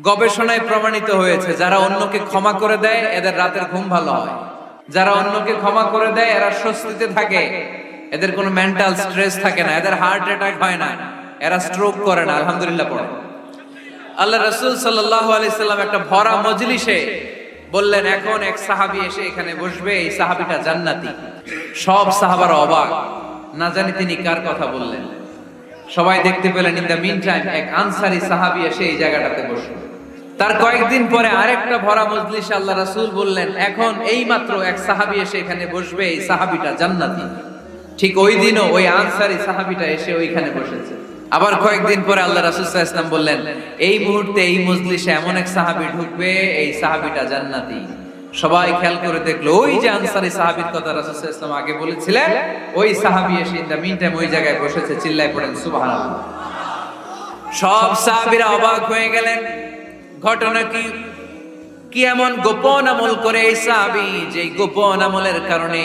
গবেষণায় প্রমাণিত হয়েছে যারা অন্যকে ক্ষমা করে দেয় এদের রাতের ঘুম ভালো হয়। যারা অন্যকে ক্ষমা করে দেয় এরা স্বস্তিতে থাকে, এদের কোনো মেন্টাল স্ট্রেস থাকে না, এদের হার্ট অ্যাটাক হয় না, এরা স্ট্রোক করে না। আলহামদুলিল্লাহ পড়ে। আল্লাহ রাসূল সাল্লাল্লাহু আলাইহি সাল্লাম একটা ভরা মজলিসে বললেন, এখন এক সাহাবী এসে এখানে বসবে, এই সাহাবীটা জান্নাতি। সব সাহাবারা অবাক, না জানি তিনি কার কথা বললেন। সবাই দেখতে পেলেন ইন দ্য মিন টাইম এক আনসারী সাহাবী এসে এই জায়গাটাতে বসলো। তার কয়েকদিন পরে আরেকটা ভরা মজলিসে আল্লাহ রাসূল বললেন, এখন এই মাত্র এক সাহাবী এসে এখানে বসবে, এই সাহাবীটা জান্নাতি। ঠিক ওই দিনও ওই আনসারী সাহাবীটা এসে ওইখানে বসেছে। আবার কয়েকদিন পরে আল্লাহ রাসূল সাল্লাল্লাহু আলাইহি ওয়াসাল্লাম বললেন, এই মুহূর্তে এই মজলিসে এমন এক সাহাবী ঢুকবে, এই সাহাবীটা জান্নাতি। সবাই খেয়াল করে দেখলো ওই যে আনসারী সাহাবীর কথা রাসূল সাল্লাল্লাহু আলাইহি ওয়াসাল্লাম আগে বলেছিলেন, ওই সাহাবী এসে ইন দ্য মিন টাইম ওই জায়গায় বসেছে। চিল্লায় পড়েন সুবহানাল্লাহ। সব সাহাবীরা অবাক হয়ে গেলেন, ঘটনা কি? কি এমন গোপন আমল করে এই সাহাবী যে গোপন আমলের কারণে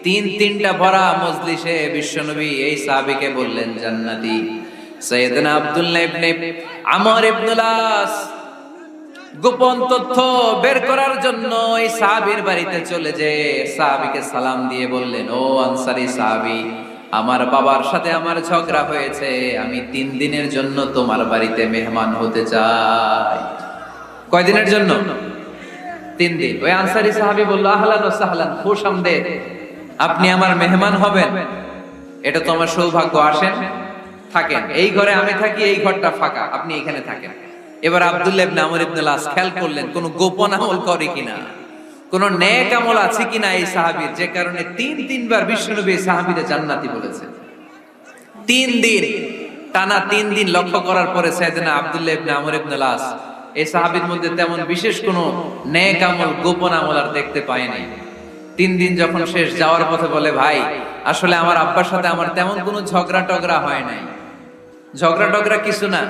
তিনটা ভরা মজলিসে বিশ্বনবী এই সাহাবীকে বললেন জান্নাতি। সাইয়েদনা আব্দুল্লাহ ইবনে আমর ইবনুল আস গোপন তথ্য বের করার জন্য এই সাহাবীর বাড়িতে চলে যে সাহাবীকে সালাম দিয়ে বললেন, ও আনসারী সাহাবী, আমার বাবার সাথে আমার ঝগড়া হয়েছে, আমি 3 দিনের জন্য তোমার বাড়িতে মেহমান হতে চাই। কয়দিনের জন্য? 3 দিন। ওই আনসারী সাহাবী বলল, আহলান ওয়া সাহলান, খুশামদেদ, আপনি আমার মেহমান হবেন, এটা তো আমার সৌভাগ্য। আসেন, থাকেন, এই ঘরে আমি থাকি, এই ঘরটা ফাঁকা, আপনি এখানে থাকেন। এবার আব্দুল্লাহ ইবনে আমর ইবনুল আস খেয়াল করলেন কোন গোপন আমল করে কিনা, কোন নেক আমল আছে কিনা এই সাহাবীর, যে কারণে তিনবার বিশ্বনবী সাহাবীদের জান্নাতি বলেছে। 3 দিন টানা 3 দিন লক্ষ্য করার পরে সাইয়েদনা আব্দুল্লাহ ইবনে আমর ইবনুল আস এই সাহাবীর মধ্যে তেমন বিশেষ কোন নেক আমল, গোপন আমল আর দেখতে পায় নাই। 3 দিন যখন শেষ, যাওয়ার পথে বলে, ভাই আসলে আমার আব্বার সাথে আমার তেমন কোনো ঝগড়া টগড়া হয় নাই। ঝগড়া টগড়া কিছু না,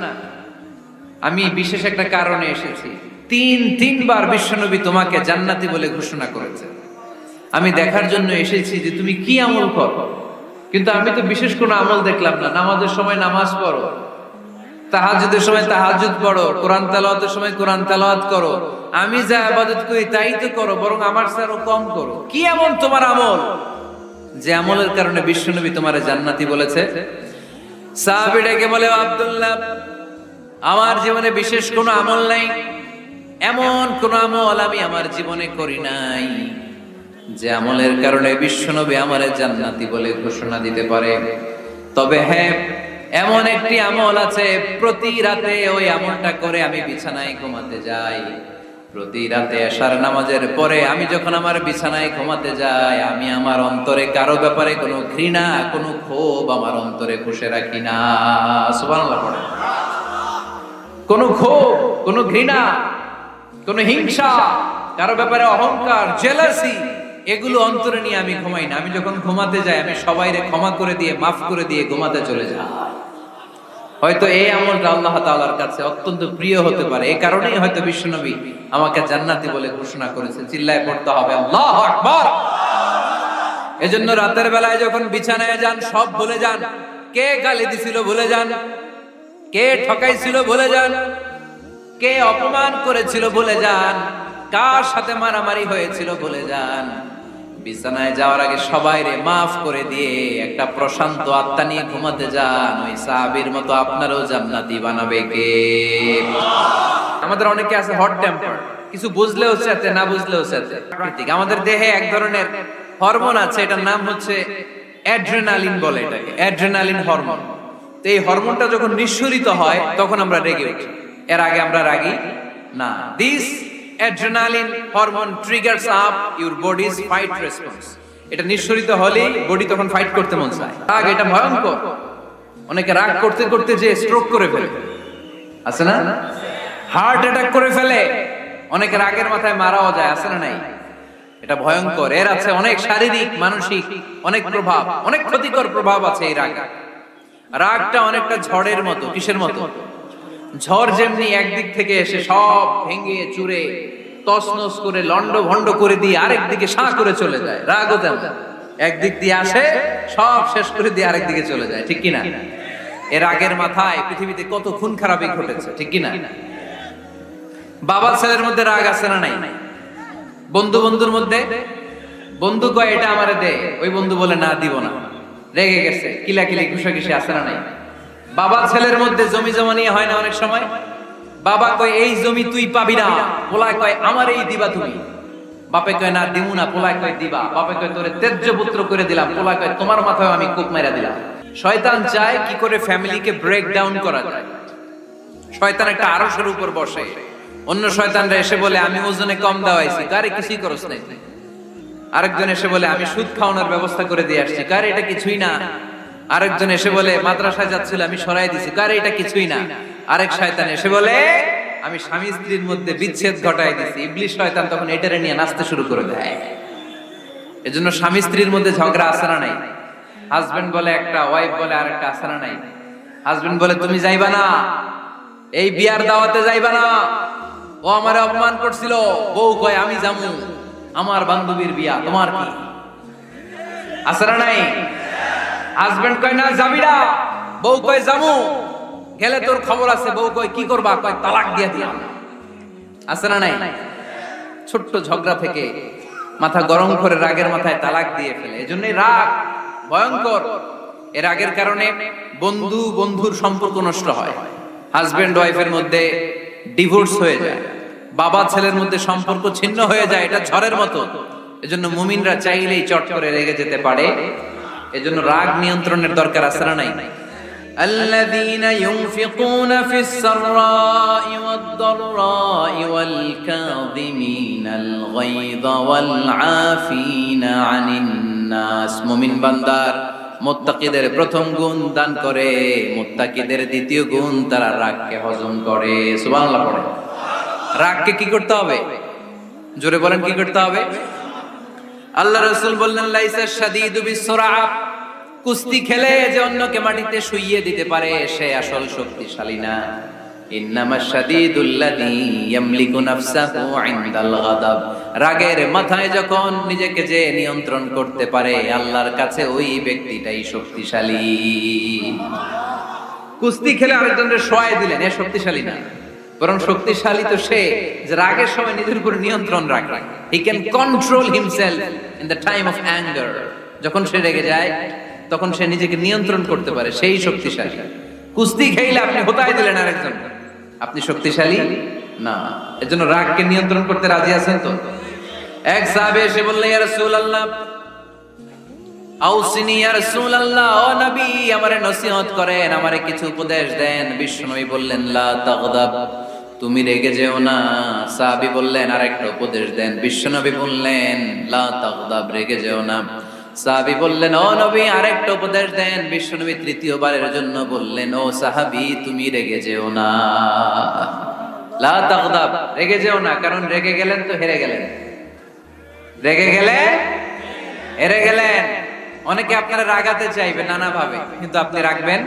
আমি বিশেষ একটা কারণে এসেছি। 3বার বিশ্বনবী তোমাকে জান্নাতি বলে ঘোষণা করেছে। আমি দেখার জন্য এসেছি যে তুমি কি আমল করো, কিন্তু আমি তো বিশেষ কোনো আমল দেখলাম না। নামাজের সময় নামাজ পড়ো, তাহাজ্জুদের সময় তাহাজ্জুদ পড়ো, কোরআন তেলাওয়াতের সময় কোরআন তেলাওয়াত করো, আমি যা ইবাদত করি তাই তো করো, বরং আমার চেয়ে কম করো। কি এমন তোমার আমল যে আমলের কারণে বিশ্বনবী তোমারে জান্নাতি বলেছে? সাহাবীটাকে বলে, আব্দুল্লাহ, আমার জীবনে বিশেষ কোনো আমল নাই, এমন কোন আমল আমি আমার জীবনে করি নাই যে আমলের কারণে বিশ্বনবী আমারে জান্নাতি বলে ঘোষণা দিতে পারে। তবে হ্যাঁ, এমন একটি আমল আছে, প্রতি রাতে ওই আমলটা করে আমি বিছানায় ঘুমাতে যাই। প্রতি রাতে এশার নামাজের পরে আমি যখন আমার বিছানায় ঘুমাতে যাই, আমি আমার অন্তরে কারো ব্যাপারে কোনো ঘৃণা, কোনো ক্ষোভ আমার অন্তরে পুষে রাখি না। সুবহানাল্লাহ পড়ে। কোনো ক্ষোভ, কোনো ঘৃণা, কোনো হিংসা, কারো ব্যাপারে অহংকার, জেলাসি, এগুলো অন্তরে নিয়ে আমি ঘুমাই না। আমি যখন ঘুমাতে যাই, আমি সবাইরে ক্ষমা করে দিয়ে, মাফ করে দিয়ে ঘুমাতে চলে যাই। হয়তো এই আমলটা আল্লাহ তাআলার কাছে অত্যন্ত প্রিয় হতে পারে, এই কারণেই হয়তো বিশ্বনবী আমাকে জান্নাতি বলে ঘোষণা করেছে। চিল্লায় পড়তে হবে আল্লাহু আকবার। এজন্য রাতের বেলায় যখন বিছানায় যান, সব ভুলে যান। কে গালি দিছিল ভুলে যান, কে ঠকাইছিল ভুলে যান, কে অপমান করেছিল ভুলে যান, কার সাথে মারামারি হয়েছিল ভুলে যান। বিছানায় যাওয়ার আগে সবাইরে মাফ করে দিয়ে একটা প্রশান্ত আত্মা নিয়ে ঘুমাতে যান। ওই সাহাবীর মতো আপনারও জান্নাতি বানাবে কে? আমাদের অনেকে আছে হট টেম্পার, কিছু বুঝলেও চাতে, না বুঝলেও চাতে। আমাদের দেহে এক ধরনের হরমোন আছে, এটার নাম হচ্ছে অ্যাড্রেনালিন বলে এটাকে, অ্যাড্রেনালিন হরমোন। তো এই হরমোনটা যখন নিঃসরিত হয় তখন আমরা রেগে উঠি। এর আগে আমরা রাগি না। This adrenaline hormone triggers up your bodies fight response. এটা নিঃসরিত হলেই বডি তখন ফাইট করতে মন চায়। রাগ এটা ভয়ঙ্কর। অনেকে রাগ করতে করতে যে স্ট্রোক করে ফেলে, আছে না? হার্ট অ্যাটাক করে ফেলে। অনেকে রাগের মাথায় মারাও যায়, আছে না নাই? এটা ভয়ঙ্কর। এর আছে অনেক শারীরিক, মানসিক অনেক প্রভাব, অনেক ক্ষতিকর প্রভাব আছে এই রাগ। রাগটা অনেকটা ঝড়ের মতো। কিসের মতো? ঝড় যেমনি একদিক থেকে এসে সব ভেঙে চুরে তছনছ করে লন্ড ভন্ড করে দিয়ে আরেক দিকে সাঁ করে চলে যায়, রাগও তেমন একদিক দিয়ে আসে, সব শেষ করে দিয়ে আরেক দিকে চলে যায়, ঠিক কিনা? এর রাগের মাথায় পৃথিবীতে কত খুন খারাপি ঘটেছে, ঠিক কিনা? বাবা ছেলের মধ্যে রাগ আছে না নাই? বন্ধু বন্ধুর মধ্যে, বন্ধু কয় এটা আমারে দে, ওই বন্ধু বলে না দিব না, রেগে গেছে, কিলাকিলি ঘুষাঘুষি আছে না নাই? বাবা ছেলের মধ্যে জমি জমা নিয়ে হয় না অনেক সময়? বাবা কয় এই জমি তুই পাবি না, পোলায় কয় আমারই দিবা তুমি। বাপে কয় না দিমু না, পোলায় কয় দিবা। বাপে কয় তোরে তেজ্য পুত্র করে দিলাম, পোলায় কয় তোমার মাথায় আমি কূপ মাইরা দিলাম। শয়তান চায় কি করে ফ্যামিলিকে ব্রেক ডাউন করা যায়। শয়তান একটা আরশের উপর বসে, অন্য শয়তানরা এসে বলে আমি ওজনে কম দাওয়াইছি, কারে কিছুই করছ নাই। আরেকজন এসে বলে আমি সুদ খাওয়ানোর ব্যবস্থা করে দিয়ে আসছি, কারে এটা কিছুই না। আরেকজন এসে বলে মাদ্রাসায় যাচ্ছিল আমি সরাই দিছি, কারে এটা কিছুই না। আরেক শয়তান এসে বলে আমি স্বামী স্ত্রীর মধ্যে বিচ্ছেদ ঘটাই দিছি। ইবলিশ শয়তান তখন এটারে নিয়ে নাচতে শুরু করে দেয়। এজন্য স্বামী স্ত্রীর মধ্যে ঝগড়া আছে না নাই? হাজবেন্ড বলে একটা, ওয়াইফ বলে আরেকটা, আছে না নাই? হাজবেন্ড বলে তুমি যাইবা না, এই বিয়ার দাওয়াতে যাইবা না, ও আমারে অপমান করছিল। বউ কয় আমি যামু, আমার বান্ধবীর বিয়া, তোমার কি? আছে না নাই? হাজবেন্ড কয় না যাবি না, বউ কয় যামু, গেলে তোর খবর আছে। বউ কয় কি করবা? কয় তালাক দিয়ে দিলাম। আছে না নাই? ছোট্ট ঝগড়া থেকে মাথা গরম করে রাগের মাথায় তালাক দিয়ে ফেলে। এজন্যই রাগ ভয়ঙ্কর। এর রাগের কারণে বন্ধু বন্ধুর সম্পর্ক নষ্ট হয়, হাজবেন্ড ওয়াইফের মধ্যে ডিভোর্স হয়ে যায়, বাবা ছেলের মধ্যে সম্পর্ক ছিন্ন হয়ে যায়। এটা ঝড়ের মতো। এজন্য মুমিনরা চাইলেই চট করে রেগে যেতে পারে। এজন্য রাগ নিয়ন্ত্রণের দরকার আছে না নাই? الذين ينفقون في السراء والضراء والكاظمين الغيظ والعافين عن الناس। মুমিন বান্দার মুত্তাকিদের প্রথম গুণ দান করে, মুত্তাকিদের দ্বিতীয় গুণ তারা রাগকে হজম করে। সুবহানাল্লাহ পড়ে। রাগকে কি করতে হবে? জোরে বলেন কি করতে হবে? আল্লাহ রাসূল বললেন লাইসা শাদীদু বিসসুরা, কুস্তি খেলে যে অন্যকে মাটিতে শুইয়ে দিতে পারে সে আসল শক্তিশালী না। ইন্নামাশ শাদীদুল্লাযী ইয়ামলিকু নাফসাহু ইনদাল গাদাব, রাগের মাথায় যখন নিজেকে যে নিয়ন্ত্রণ করতে পারে আল্লাহর কাছে ওই ব্যক্তিটাই শক্তিশালী। কুস্তি খেলে আরেকজনের শোয়ায় দিলেন, এ শক্তিশালী না, বরং শক্তিশালী তো সে যে রাগের সময় নিজের উপর নিয়ন্ত্রণ রাখে। He can control himself in the time of anger. যখন সে রেগে যায় তখন সে নিজেকে নিয়ন্ত্রণ করতে পারে, সেই শক্তিশালী। কুস্তি খেলে আপনি হোতায় দিলেন আরেকজন, আপনি শক্তিশালী না। এজন্য রাগকে নিয়ন্ত্রণ করতে রাজি আছেন তো? এক সাহাবী এসে বললেন ইয়া রাসূলুল্লাহ আউসিনি, ইয়া রাসূলুল্লাহ, ও নবী আমারে নসিহত করেন, আমারে কিছু উপদেশ দেন। বিশ্বনবী বললেন লা তাগদাব, তুমি রেগে যেও না। সাহাবী বললেন আরেকটা উপদেশ দেন। বিশ্বনবী বললেন লা তাগদাব, রেগে যেও না। সাহাবী বললেন ও নবী আরেকটা উপদেশ দেন। বিশ্বনবী তৃতীয়বারের জন্য বললেন ও সাহাবী তুমি রেগে যেও না, লা তাগদাব, রেগে যেও না। কারণ রেগে গেলেন তো হেরে গেলেন, রেগে গেলে হেরে গেলেন। অনেকে আপনারা রাগাতে চাইবে নানা ভাবে, কিন্তু আপনি রাখবেন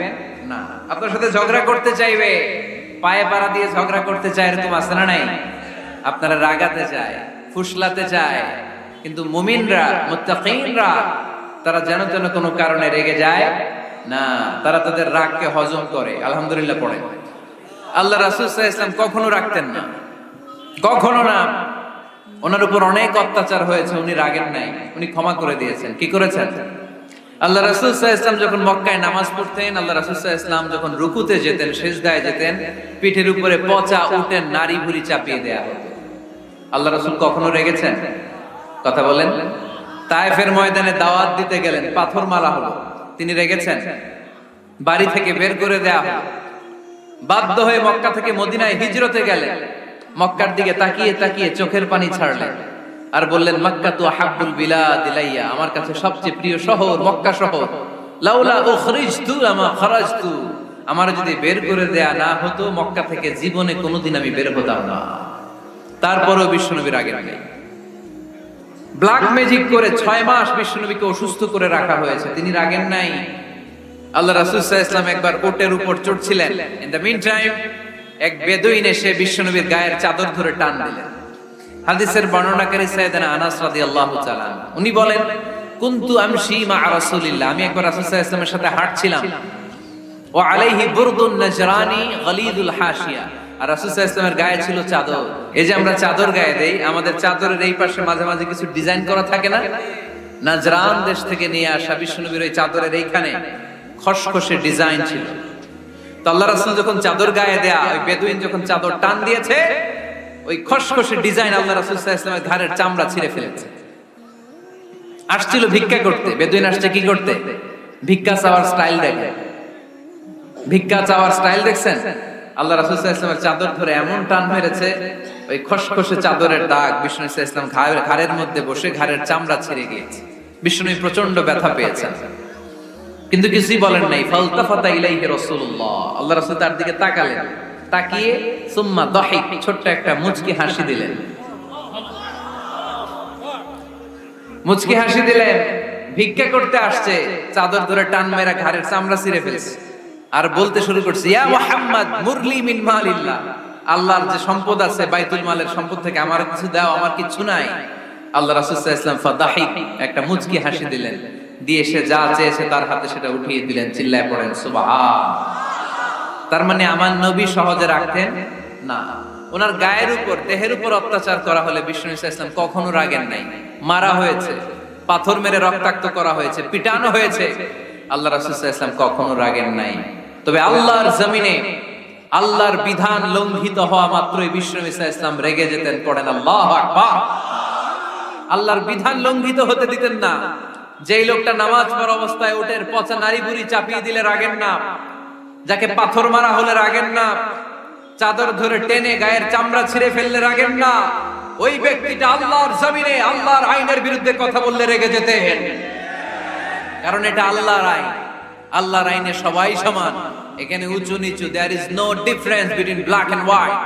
না। আপনার সাথে ঝগড়া করতে চাইবে, পায়ে পাড়া দিয়ে ঝগড়া করতে চায়, এরকম আছে না নাই? আপনারা রাগাতে চায়, ফুসলাতে চায়, কিন্তু মুমিনরা মুত্তাকিনরা তারা যেন যেন কোনো কারণে রেগে যায় না, তারা তাদের রাগকে হজম করে। আলহামদুলিল্লাহ পড়ে। আল্লাহ রাসূল সাল্লাল্লাহু আলাইহি ওয়াসাল্লাম কখনো রাগতেন না, কখনো না। ওনার উপর অনেক অত্যাচার হয়েছে, উনি রাগেন নাই, উনি ক্ষমা করে দিয়েছেন। কি করেছেন? আল্লাহ রাসূল সাল্লাল্লাহু আলাইহি ওয়াসাল্লাম যখন মক্কায় নামাজ পড়তেন, আল্লাহ রাসূল সাল্লাল্লাহু আলাইহি ওয়াসাল্লাম যখন রুকুতে যেতেন, সিজদায় যেতেন, পিঠের উপরে পচা উটের নাড়ি ভুঁড়ি চাপিয়ে দেয়া হতো। আল্লাহ রাসূল কখনো রেগেছেন? কথা বলেন। তায়েফের ময়দানে দাওয়াত দিতে গেলেন, পাথর মারা হলো, তিনি রেগেছেন? বাড়ি থেকে বের করে দেয়া হলো, বাধ্য হয়ে মক্কা থেকে মদিনায় হিজরতে গেলেন, মক্কার দিকে তাকিয়ে তাকিয়ে চোখের পানি ছাড়লেন আর বললেন মক্কা তু আহাব্বুল বিলাদ ইলাইয়া, আমার কাছে সবচেয়ে প্রিয় শহর মক্কা শহর। লাউলা উখরিজতু লামা খারাজতু, আমার যদি বের করে দেয়া না হতো মক্কা থেকে জীবনে কোনোদিন আমি বের হতাম না। তারপরেও বিশ্বনবী রাগেন নাই। ব্ল্যাক ম্যাজিক করে 6 মাস বিশ্বনবীকে অসুস্থ করে রাখা হয়েছে, তিনি রাগেন নাই। আল্লাহ রাসূল সাল্লাল্লাহু আলাইহি ওয়াসাল্লাম একবার উটের উপর চড়ছিলেন। ইন দ্য মিন টাইম এক বেদুইন এসে বিশ্বনবীর গায়ের চাদর ধরে টান দিলেন। হাদিসের বর্ণনাকারী সাইয়েদনা আনাস রাদিয়াল্লাহু তাআলা উনি বলেন কুনতু আমশি মা রাসূলিল্লাহ, আমি একবার রাসূল সাল্লাল্লাহু আলাইহি ওয়াসাল্লামের সাথে হাঁটছিলাম। ওয়া আলাইহি বুরদুন নাজরানি গলিদুল হাশিয়া, আর রাসূল সাল্লাল্লাহু আলাইহি ওয়াসাল্লামের গায়ে ছিল চাদর। এই যে আমরা চাদর গায়ে দেই, আমাদের চাদরের এই পাশে মাঝে মাঝে কিছু ডিজাইন করা থাকে না? নাজরান দেশ থেকে নিয়ে আসা বিশ্বনবীর ওই চাদরের এইখানে খসখসে ডিজাইন ছিল। তো আল্লাহ রাসূল যখন চাদর গায়ে দেয়া, ওই বেদুইন যখন চাদর টান দিয়েছে, ওই খসখসে ডিজাইন আল্লাহ রাসূল সাল্লাল্লাহু আলাইহি ওয়াসাল্লামের ঘাড়ের চামড়া ছিঁড়ে ফেলেছে। আসছিল ভিক্ষা করতে, বেদুইন আসছে কি করতে? ভিক্ষা চাওয়ার স্টাইল দেখেন, ভিক্ষা চাওয়ার স্টাইল দেখছেন? আল্লাহ রাসূল সাল্লাল্লাহু আলাইহি ওয়াসাল্লামের চাদর ধরে এমন টান মেরেছে, ওই খসখসে চাদরের দাগ বিষ্ণু সাল্লাল্লাহু আলাইহি ওয়াসাল্লাম ঘাড়ের মধ্যে বসে ঘাড়ের চামড়া ছিঁড়ে গিয়েছে। বিষ্ণু প্রচন্ড ব্যথা পেয়েছেন, কিন্তু কিছুই বলেন নাই। ফালতাফাতা ইলাইহি রাসূলুল্লাহ, আল্লাহ রাসূল তার দিকে তাকালেন, তাকিয়ে সুম্মা দাহিক, ছোট্ট একটা মুচকি হাসি দিলেন। মুচকি হাসি দিলেন, ভিক্ষা করতে আসছে, চাদর ধরে টান মেরা ঘাড়ের চামড়া ছিঁড়ে ফেলছে, আর বলতে শুরু করছে, ইয়া মুহাম্মদ মুরলি মিন মালিল্লাহ, আল্লাহর যে সম্পদ আছে বাইতুল মালের সম্পদ থেকে আমার কিছু দাও, আমার কিছু নাই। আল্লাহ রাসূল সাল্লাল্লাহু আলাইহি ওয়াসাল্লাম ফাদাহিক, একটা মুচকি হাসি দিলেন, দিয়ে সে যা চেয়েছে তার হাতে সেটা উঠিয়ে দিলেন। চিল্লায় পড়েন সুবহান। তার মানে আমার নবী সহজে রাখতেন না। ওনার গায়ের উপর, দেহের উপর অত্যাচার করা হলে বিষ্ণু সাল্লাল্লাহু আলাইহি ওয়াসাল্লাম কখনো রাগেন নাই। মারা হয়েছে, পাথর মেরে রক্তাক্ত করা হয়েছে, পিটানো হয়েছে, আল্লাহ রাসূল সাল্লাল্লাহু আলাইহি ওয়াসাল্লাম কখনো রাগেন নাই। তবে আল্লাহর জমিনে আল্লাহর বিধান লঙ্ঘিত হওয়া মাত্রই বিষ্ণু সাল্লাল্লাহু আলাইহি ওয়াসাল্লাম রেগে যেতেন। পড়েন আল্লাহু আকবার। আল্লাহর বিধান লঙ্ঘিত হতে দিতেন না। যেই লোকটা নামাজ পড়া অবস্থায় উটের পচা নারী বুড়ি চাপিয়ে দিলে রাগেন না, যাকে পাথর মারা হলে রাগেন না, চাদর ধরে টেনে গায়ের চামড়া ছিঁড়ে ফেললে রাগেন না, ওই ব্যক্তিটা আল্লাহর জমিনে আল্লাহর আইনের বিরুদ্ধে কথা বললে রেগে যেতেন। কারণ এটা আল্লাহর আইন, আল্লাহর আইনে সবাই সমান। এখানে উঁচু নিচু, there is no difference between black and white,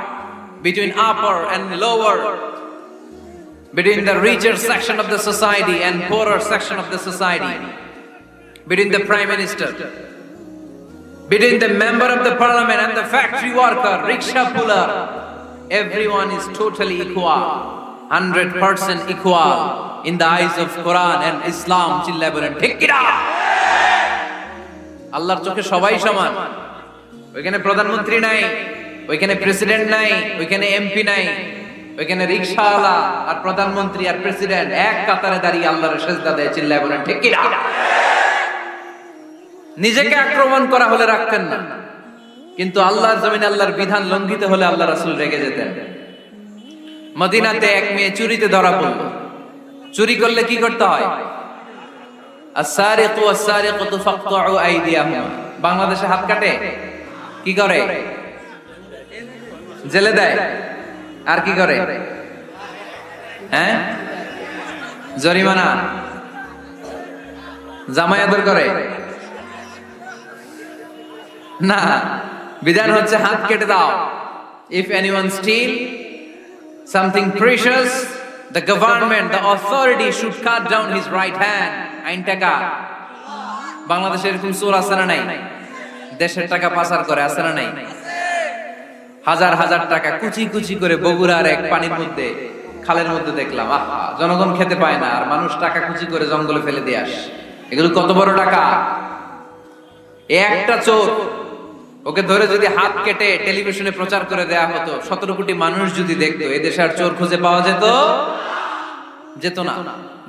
between upper and lower, between the richer section of the society and poorer section of the society, between the prime minister, between the member of the parliament and the factory worker, rickshaw puller. Everyone is totally equal, 100% equal in the eyes of Quran and Islam. চিল্লায় বলেন ঠিক কি না? আল্লাহর চোখে সবাই সমান। ওইখানে প্রধানমন্ত্রী নাই, ওইখানে প্রেসিডেন্ট নাই, ওইখানে এমপি নাই, ওইখানে রিকশাওয়ালা আর প্রধানমন্ত্রী আর প্রেসিডেন্ট এক কাতারে দাঁড়িয়ে আল্লাহর সিজদা দেয়। চিল্লায় বলেন ঠিক কি না? নিজেকে আক্রমণ করা হলে রাখতেন না, কিন্তু আল্লাহর জমিনে আল্লাহর বিধান লঙ্ঘিত হলে আল্লাহ রাসূল রেগে যেতেন। মদিনাতে এক মেয়ে চুরিতে ধরা পড়ল। চুরি করলে কি করতে হয়? আস-সারিকু ওয়াস-সারিকাতু ফাকতাউ আইদিয়াহুমা। বাংলাদেশে হাত কাটে, কি করে? জেলে দেয়। আর কি করে? হ্যাঁ, জরিমানা, জামাই আদর করে না। বিধান হচ্ছে হাত কেটে দাও। If anyone steal something precious, the government, the authority should cut down his right hand. আইন টাকা। বাংলাদেশে এরকম চোর আছে না নাই? দেশের টাকা পাচার করে, আছে না নাই? হাজার হাজার টাকা কুচি কুচি করে বগুড়ার এক পানির মধ্যে, খালের মধ্যে দেখলাম। আহা, জনগণ খেতে পায় না, আর মানুষ টাকা কুচি করে জঙ্গলে ফেলে দিয়ে আসে। এগুলো কত বড় টাকা! একটা চোর, ওকে ধরে যদি হাত কেটে টেলিভিশনে প্রচার করে দেয়া হতো, 17 কোটি মানুষ যদি দেখতো, এই দেশে আর চোর খুঁজে পাওয়া যেত না।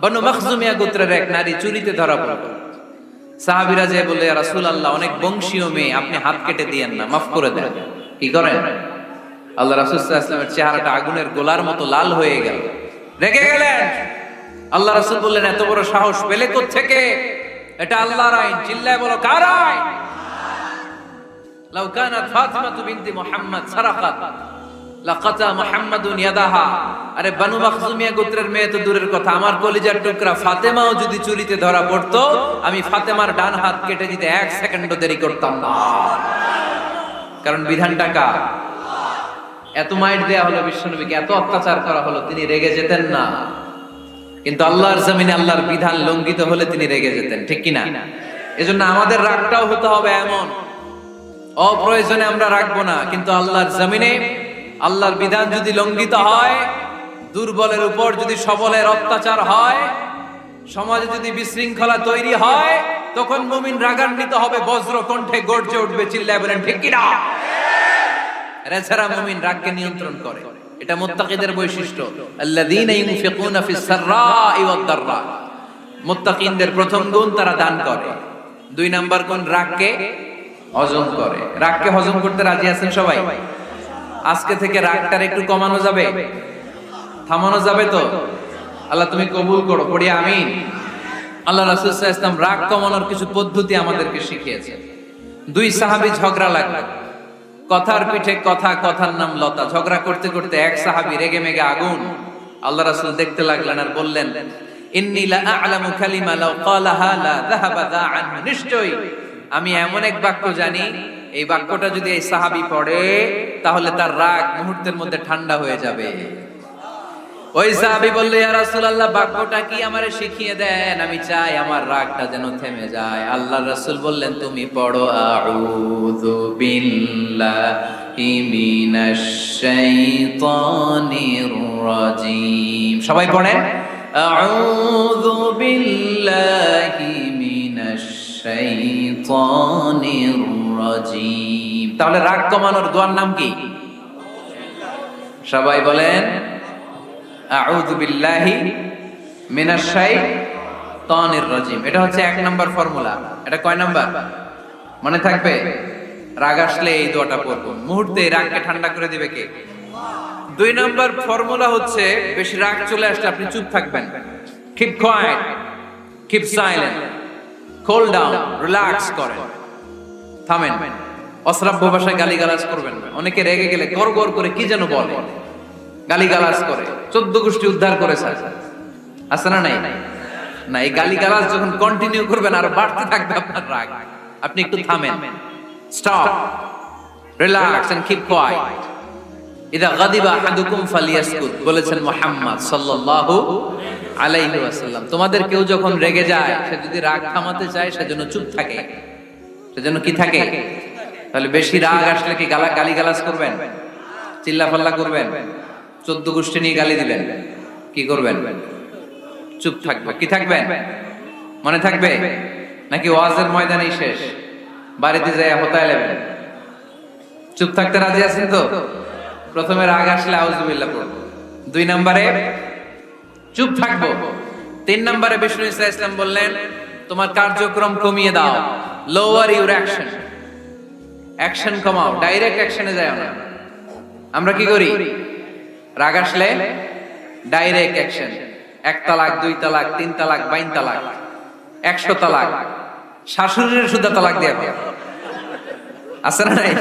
বনু মখজুমিয়া গোত্রের এক নারী চুরিতে ধরা পড়ল। সাহাবীরা যে বলে, ইয়া রাসূলুল্লাহ, অনেক বংশীয় মেয়ে, আপনি হাত কেটে দিয়েন না, মাফ করে দেন। কি করেন? আল্লাহ রাসূল সাল্লাল্লাহু আলাইহি ওয়াসাল্লামের চেহারাটা আগুনের গোলার মতো লাল হয়ে গেল, রেগে গেলেন। আল্লাহ রাসূল বললেন, এত বড় সাহস পেলে কোত্থেকে? এটা আল্লাহর আইন। চিল্লায় বলো, কার আইন? লাউ কানাত ফাতিমাতু বিনতি মুহাম্মদ সারাকাত লাকাতা মুহাম্মাদুন ইয়াদাহা। আরে বনু মখজুমিয়া গোত্রের মেয়ে তো দূরের কথা, আমার কলিজার টুকরা ফাতেমাও যদি চুরিতে ধরা পড়তো, আমি ফাতেমার ডান হাত কেটে দিতে 1 সেকেন্ডও দেরি করতাম না। কারণ বিধানটা কার? এত মাইট দেয়া হলো বিশ্বনবীকে, এত অত্যাচার করা হলো, তিনি রেগে যেতেন না। কিন্তু আল্লাহর জমিনে আল্লাহর বিধান লঙ্ঘিত হলে তিনি রেগে যেতেন, ঠিক কি না? এজন্য আমাদের রাগটাও হতে হবে এমন, অপ্রয়োজনে আমরা রাখবো না। কিন্তু আল্লাহর জমিনে আল্লাহর বিধান যদি লঙ্ঘিত হয়, দুর্বলের উপর যদি সবলের অত্যাচার হয়, সমাজে যদি বিশৃঙ্খলা তৈরি হয়, তখন মুমিন রাগান্বিত হবে, বজ্র কণ্ঠে গর্জে উঠবে। চিল্লায় বলেন ঠিক কি না? এরা ছাড়া মুমিন রাগকে নিয়ন্ত্রণ করে। এটা মুত্তাকিদের বৈশিষ্ট্য। আল্লাযীনা ইউনফিকুনা ফিস সাররাই ওয়াদ দাররা। মুত্তাকিনদের প্রথম গুণ তারা দান করে। 2 নাম্বার গুণ রাগকে হজম করে। রাগকে হজম করতে রাজি আছেন সবাই? আজকে থেকে রাগটার একটু কমানো যাবে, থামানো যাবে তো? আল্লাহ তুমি কবুল করো, পড়ি আমিন। আল্লাহ রাসূল সাল্লাল্লাহু আলাইহি ওয়াসাল্লাম রাগ কমানোর কিছু পদ্ধতি আমাদেরকে শিখিয়েছেন। 2 সাহাবী ঝগড়া লাগলো, কথার পিঠে কথা, কথার নাম লতা। ঝগড়া করতে করতে এক সাহাবী রেগে মেগে আগুন। আল্লাহ রাসূল দেখতে লাগলেন আর বললেন, ইন্নী লা আ'লামু কালিমা লাউ ক্বালাহা লা যাহাবা যা আনহু। নিশ্চয়ই আমি এমন এক বাক্য জানি, এই বাক্যটা যদি এই সাহাবী পড়ে তাহলে তার রাগ মুহূর্তের মধ্যে ঠান্ডা হয়ে যাবে। ওই সাহাবী বলল, ইয়া রাসূলুল্লাহ, বাক্যটা কি আমারে শিখিয়ে দেন, আমি চাই আমার রাগটা যেন থেমে যায়। আল্লাহর রাসূল বললেন, তুমি পড়ো আউযু বিল্লাহি মিনাশ শাইতানির রাজীম। সবাই পড়েন, আউযু বিল্লাহি মিনাশ শাইতানির রাজীম। তাহলে রাগ কমানোর দোয়ার নাম কি? সবাই বলেন, আউযু বিল্লাহি মিনাশ শাইতানির রাজীম। এটা হচ্ছে 1 নাম্বার ফর্মুলা। এটা কয় নাম্বার মনে থাকবে? রাগ আসলে এই দোয়াটা পড়ব, মুহূর্তে রাগকে ঠান্ডা করে দিবে কে? 2 নাম্বার ফর্মুলা হচ্ছে, বেশি রাগ চলে আসলে আপনি চুপ থাকবেন। Keep coed, keep silent, cool down, relax করেন, থামেন। অশ্রাব্য ভাষায় গালিগালাজ করবেন না। অনেকে রেগে গেলে গড়গড় করে কি যেন বলে, গালিগালাজ করে, 14 গোষ্ঠী উদ্ধার করেছে, আছে না নাই? না, এই গালিগালাজ যখন কন্টিনিউ করবেন আর বাড়তে থাকবে আপনার রাগ। আপনি একটু থামেন, stop, relax and keep quiet. ইদা গাদিবা আহাদুকুম ফালিয়াসকুত, বলেছেন মুহাম্মদ সাল্লাল্লাহু আলাইহি ওয়াসাল্লাম। তোমাদের কেউ যখন রেগে যায়, সে যদি রাগ থামাতে চায় সেজন্য চুপ থাকে, সেজন্য কি থাকে? তাহলে বেশি রাগ আসলে কি গালিগালাজ করবেন, চিল্লাফাল্লা করবেন, 14 গোষ্ঠী নিয়ে গালি দিবেন, কি করবেন? চুপ থাকবে। কি থাকবেন? মনে থাকবে নাকি ওয়াজের ময়দানেই শেষ, বাড়িতে যায় হতায় নেবেন? চুপ থাকতে রাজি আছেন তো? প্রথমে রাগ আসলে আউযুবিল্লাহ পড়ব, 2 নম্বরে চুপ থাকবো, 3 নম্বরে বিষ্ণু ইসা ইসলাম বললেন, তোমার কার্যক্রম কমিয়ে দাও, লোয়ার ইউর অ্যাকশন। অ্যাকশন কমাও, ডাইরেক্ট অ্যাকশনে যাও না। আমরা কি করি? রাগ আসলে ডাইরেক্ট অ্যাকশন। 1 তালাক, 2 তালাক, 3 তালাক, 22 তালাক, 100 তালাক, শাশুড়ির সুদ্ধা তালাক দিয়ে আছে না নাই?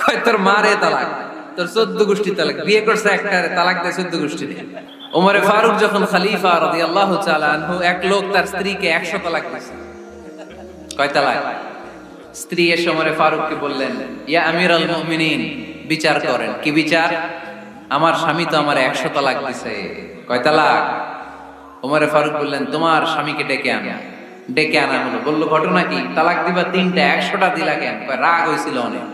কয় তোর মারে তালাক, তোর 14 গোষ্ঠী তালাক, বিয়ে করছে একটা, তালাক দেয় 14 গোষ্ঠী দিয়ে। ওমরে ফারুক যখন খলিফা রাদিয়াল্লাহু তাআলা আনহু, এক লোক তার স্ত্রীকে 100 তালাক দিয়েছে। কয় তালাক? স্ত্রী এসে ওমরে ফারুককে বললেন, ইয়া আমিরুল মুমিনিন, বিচার করেন। কি বিচার? আমার স্বামী তো আমার 100 তালাক দিয়েছে। কয় তালাক? ওমরে ফারুক বললেন, তোমার স্বামীকে ডেকে আনো। ডেকে আনা হলো। বলল, ঘটনা কি? তালাক দিবা 3টা, 100টা দিলা কেন? রাগ হয়েছিল অনেক,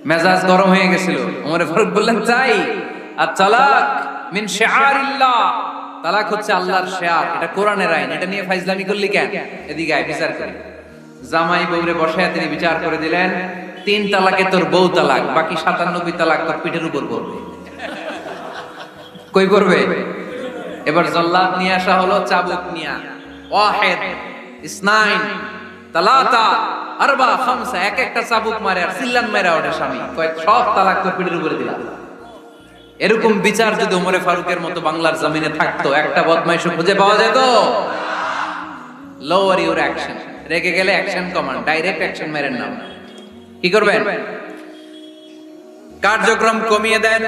মেজাজ গরম হয়ে গেছিল। ওমরে ফারুক বললেন, চাই আর তালাক মিন শিআরিল্লাহ, তালাক হচ্ছে আল্লাহর শিআর, এটা কোরআনের আইন, এটা নিয়ে ফাইজলামি করলি কেন? এদিকে আয়, বিচার করি। জামাই বউরে বসায় তিনি বিচার করে দিলেন, 3 তালাকে তোর বউ তালাক, বাকি 97 তালাক তোর পিঠের উপর পড়বে। কই পড়বে? এবার জল্লাদ নিয়ে আসা হলো, চাবুক নিয়া, ওয়াহিদ, ইসনাইন, তালাতা, আরবা, খামসা, এক একটা চাবুক মারে আর সিল্লান মেরা ওঠে স্বামী। কয় সব তালাক তোর পিঠের উপরে দিলাম। এরকম বিচার যদি ওমরে ফারুকের মতো বাংলার জমিনে থাকতো, একটা বদমাইশ খুঁজে পাওয়া যেত? Lower your action. রেগে গেলে অ্যাকশন কমান, ডাইরেক্ট অ্যাকশন মেরেন না। কি করবেন? কার্যক্রম কমিয়ে দেন।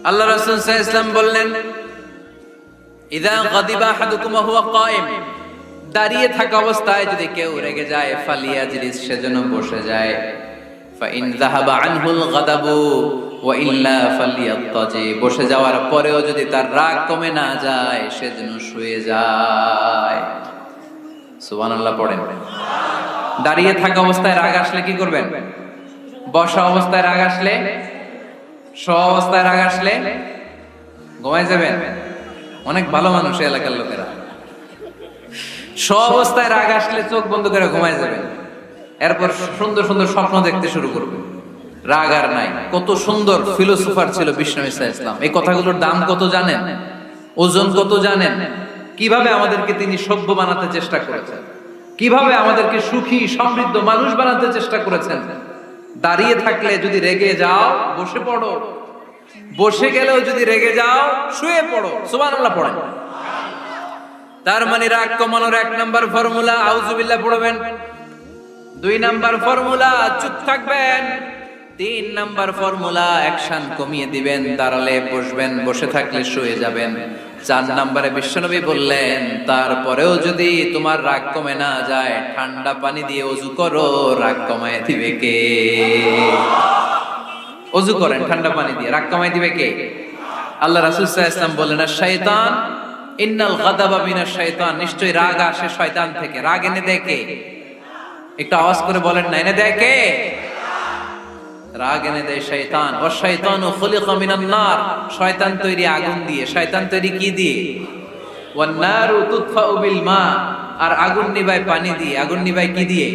আল্লাহ রাসূল সাল্লাল্লাহু আলাইহি ওয়াসাল্লাম বললেন, ইযা গাদিবা আহাদুকুম ওয়া হুয়া কায়েম, দাঁড়িয়ে থাকা অবস্থায় যদি কেউ রেগে যায়, ফালিয়াজলিস, সেজন্য বসে যায়। ফাইন যাহাবা আনহুল গাদাবু ওয়া ইল্লা ফালিয়াত্তাজি, বসে যাওয়ার পরেও যদি তার রাগ কমে না যায়, সেজন্য শুয়ে যায়। সুবহানাল্লাহ পড়েন। দাঁড়িয়ে থাকা অবস্থায় রাগ আসলে কি করবেন? বসা অবস্থায় রাগ আসলে, শোয়া অবস্থায় রাগ আসলে ঘুমায় যাবেন। অনেক ভালো মানুষ এলাকার লোকেরা। শোয়া অবস্থায় রাগ আসলে চোখ বন্ধ করে ঘুমায় যাবেন, এরপর সুন্দর সুন্দর স্বপ্ন দেখতে শুরু করবেন। রাগ আর নাই। কত সুন্দর ফিলোসোফার ছিল বিষ্ণু ঈসা ইসলাম। এই কথাগুলোর দাম কত জানেন? ওজন কত জানেন? কিভাবে আমাদেরকে তিনি সভ্য বানাতে চেষ্টা করেছেন, কিভাবে আমাদেরকে সুখী সমৃদ্ধ মানুষ বানাতে চেষ্টা করেছেন। দাঁড়িয়ে থাকলে যদি রেগে যাও বসে পড়ো, বসে গেলেও যদি রেগে যাও শুয়ে পড়ো, সুবহানাল্লাহ পড়েন। তার মানে রাগ কমানোর 1 নাম্বার ফর্মুলা আউযুবিল্লাহ পড়বেন, 2 নাম্বার ফর্মুলা চুপ থাকবেন, 3 নাম্বার ফর্মুলা অ্যাকশন কমিয়ে দিবেন, দাঁড়ালে বসবেন, বসে থাকলে শুয়ে যাবেন। 4 নাম্বারে বিশ্বনবী বললেন তারপরেও যদি তোমার রাগ কমে না যায় ঠান্ডা পানি দিয়ে ওযু করো, রাগ কমায় দিবে কে? ওযু করেন ঠান্ডা পানি দিয়ে, রাগ কমায় দিবে কে? আল্লাহ রাসূল সাল্লাল্লাহু আলাইহি ওয়াসাল্লাম বলেন না শয়তান ইন্নাল গাদাবা মিনাশ শাইতান, নিশ্চয়ই রাগ আসে শয়তান থেকে। রাগ এনে দেয় কে? একটু আওয়াজ করে বলেন না, এনে দেয় কে? রাগ এনে দেয় শয়তান। ওয়া শাইতানু খুলিকা মিনান নার, শয়তান তৈরি আগুন দিয়ে। শয়তান তৈরি কি দিয়ে? ওয়ান নারু তুতফাউ বিল মা, আর আগুন নিভায় পানি দিয়ে। আগুন নিভায় কি দিয়ে?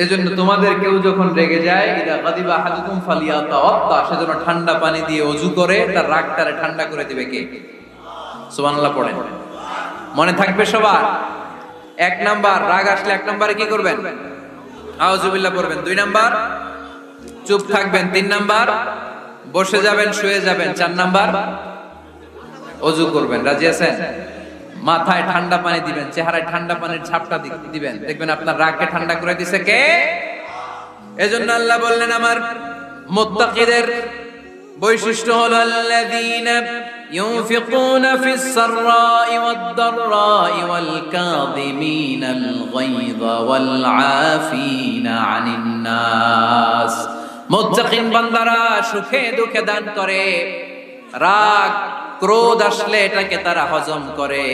এজন্য তোমাদের কেউ যখন রেগে যায়, ইদা গাদিবা আহাদুকুম ফালিয়াতাওয়াত্তা, সেজন্য ঠান্ডা পানি দিয়ে ওযু করে তার রাগটারে ঠান্ডা করে দিবে কে? সুবহানাল্লাহ পড়েন। মনে থাকবে সবার? 1 নাম্বার রাগ আসলে 1 নাম্বারে কি করবেন? আউযুবিল্লাহ পড়বেন। 2 নাম্বার চুপ থাকবেন। 3 নাম্বার বসে যাবেন, শুয়ে যাবেন। 4 নাম্বার ওযু করবেন। রাজি আছেন? মাথায় ঠান্ডা পানি দিবেন, চেহারায় ঠান্ডা পানির ঝাপটা দিবেন, দেখবেন আপনার রাগকে ঠান্ডা করে দিছে কে? এজন্য আল্লাহ বললেন আমার মুত্তাকিদের বৈশিষ্ট্য হলো আল্লাযীনা ইউনফিকুনা ফিস সাররাই ওয়াদ দাররাই ওয়াল কাযিমিনাল গায়যা ওয়াল আফিনা আনিন নাস। মুত্তাকিন বান্দারা সুখে দুঃখে দান করে, রাগ ক্রোধ আসলে এটাকে তারা হজম করে।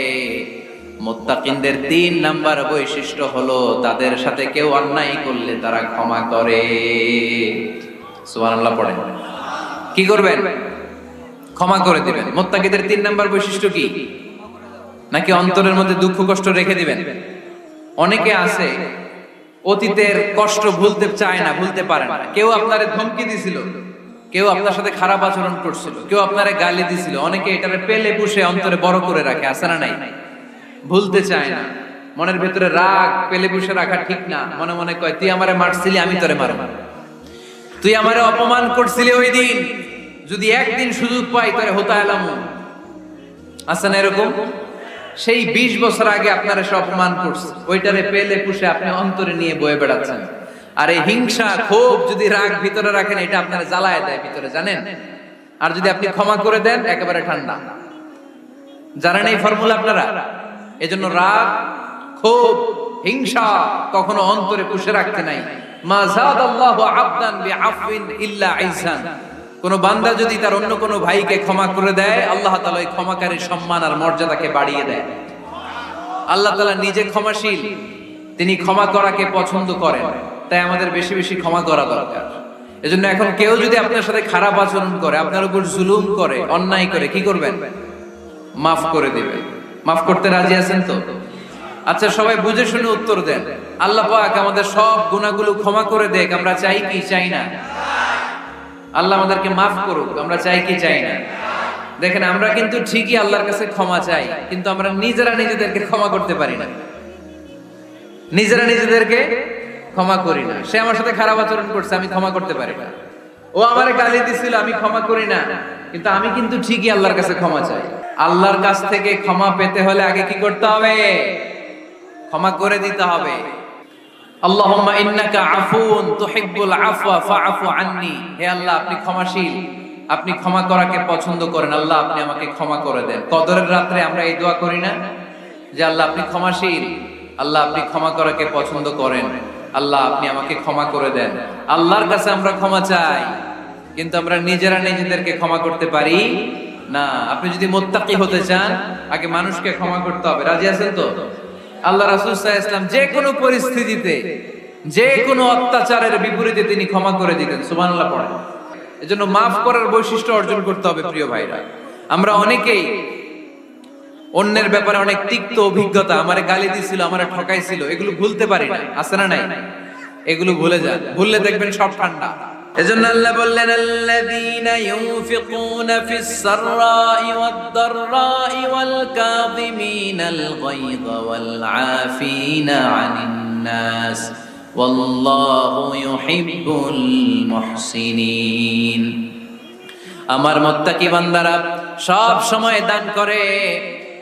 মুত্তাকিনদের 3 নাম্বার বৈশিষ্ট্য হলো তাদের সাথে কেউ অন্যায় করলে তারা ক্ষমা করে। সুবহানাল্লাহ পড়েন। কি করবেন? ক্ষমা করে দিবেন। মুত্তাকিদের 3 নাম্বার বৈশিষ্ট্য কি? নাকি অন্তরের মধ্যে দুঃখ কষ্ট রেখে দিবেন? অনেকে আছে অতীতের কষ্ট ভুলতে চায় না, ভুলতে পারে না। কেউ আপনারে ধমকি দিছিল, কেউ আপনার সাথে খারাপ আচরণ করছিল, কেউ আপনারে গালি দিছিল, অনেকে এটারে পেলে পুষে অন্তরে বড় করে রাখে, আছে না নাই? ভুলতে চায় না। মনের ভিতরে রাগ পেলে পুষে রাখা ঠিক না। মনে মনে কয় তুই আমারে মারছিলি, আমি তোরে মারব, তুই আমারে অপমান করছিলি ওই দিন, যদি একদিন সুযোগ পাই তোরে হতা এলাম। আছে না এরকম? সেই 20 বছর আগে আপনারা সব অপমান করছে, ওইটারে পেলে পুষে আপনি অন্তরে নিয়ে বয়ে বেড়াচ্ছেন। আর এই হিংসা ক্ষোভ যদি রাগ ভিতরে রাখেন, এটা আপনারা জ্বালায় দেয় ভিতরে, জানেন? আর যদি আপনি ক্ষমা করে দেন একেবারে ঠান্ডা। জানেন এই ফর্মুলা আপনারা? এজন্য রাগ ক্ষোভ হিংসা কখনো অন্তরে পুষে রাখতে নাই। মা যাদাল্লাহু আবদান বিআফওয়িন ইল্লা ইহসান। কোন বান্দা যদি তার অন্য কোন ভাইকে ক্ষমা করে দেয়, আল্লাহ তাআলা ওই ক্ষমাকারীর সম্মান আর মর্যাদাকে বাড়িয়ে দেয়। আল্লাহ তাআলা নিজে ক্ষমাশীল, তিনি ক্ষমা করাকে পছন্দ করেন। তাই আমাদের বেশি বেশি ক্ষমা করা দরকার। এজন্য এখন কেউ যদি আপনার সাথে খারাপ আচরণ করে, আপনার উপর জুলুম করে, অন্যায় করে, কি করবেন? মাফ করে দিবেন। মাফ করতে রাজি আছেন তো? আচ্ছা সবাই বুঝে শুনে উত্তর দেন। আল্লাহ পাক আমাদের সব গুনাহগুলো ক্ষমা করে দেখ, আমরা চাই কি চাই না? আল্লাহ আমাদেরকে মাফ করুক, আমরা চাই কি চাই না? দেখেন আমরা কিন্তু ঠিকই আল্লাহর কাছে ক্ষমা চাই, কিন্তু আমরা নিজেরা নিজেদেরকে ক্ষমা করতে পারি না। নিজেরা নিজেদেরকে ক্ষমা করি না। সে আমার সাথে খারাপ আচরণ করছে, আমি ক্ষমা করতে পারি না। ও আমারে গালি দিছিল, আমি ক্ষমা করি না, কিন্তু আমি কিন্তু ঠিকই আল্লাহর কাছে ক্ষমা চাই। আল্লাহর কাছ থেকে ক্ষমা পেতে হলে আগে কি করতে হবে? ক্ষমা করে দিতে হবে। আল্লাহুম্মা ইন্নাকা আফুন তুহিব্বুল আফওয়া ফাআফু আন্নি। হে আল্লাহ, আপনি ক্ষমাশীল, আপনি ক্ষমা করাকে পছন্দ করেন। আল্লাহ আপনি আমাকে ক্ষমা করে দেন। কদরের রাতে আমরা এই দোয়া করি না যে আল্লাহ আপনি ক্ষমাশীল, আল্লাহ আপনি ক্ষমা করাকে পছন্দ করেন, আল্লাহ আপনি আমাকে ক্ষমা করে দেন। আল্লাহর কাছে আমরা ক্ষমা চাই, কিন্তু আমরা নিজেরা নিজেদেরকে ক্ষমা করতে পারি না। আপনি যদি মুত্তাকি হতে চান, আগে মানুষকে ক্ষমা করতে হবে। রাজি আছেন তো? আল্লাহ রাসূল সাল্লাল্লাহু আলাইহি ওয়াসাল্লাম যে কোনো পরিস্থিতিতে, যে কোনো অত্যাচারের বিপরীতে তিনি ক্ষমা করে দিতেন। সুবহানাল্লাহ পড়েন। এজন্য মাফ করার বৈশিষ্ট্য অর্জন করতে হবে প্রিয় ভাইরা। আমরা অনেকেই অন্যের ব্যাপারে অনেক তিক্ত অভিজ্ঞতা, আমারে গালি দিছিল, আমারে ঠকাইছিল, এগুলো ভুলতে পারি না। আছে না নাই? এগুলো ভুলে যান। ভুললে দেখবেন সব ঠান্ডা। এজন্য আল্লাহ বললেন আল্লাযীনা ইউনফিকুনা ফিস সাররাই ওয়াদ দাররাই ওয়াল কাযিমিনাল গায়যা ওয়াল আফিনা আনিন নাস ওয়াল্লাহু ইউহিব্বুল মুহসিনিন। আমার মুত্তাকি বান্দারা সব সময় দান করে,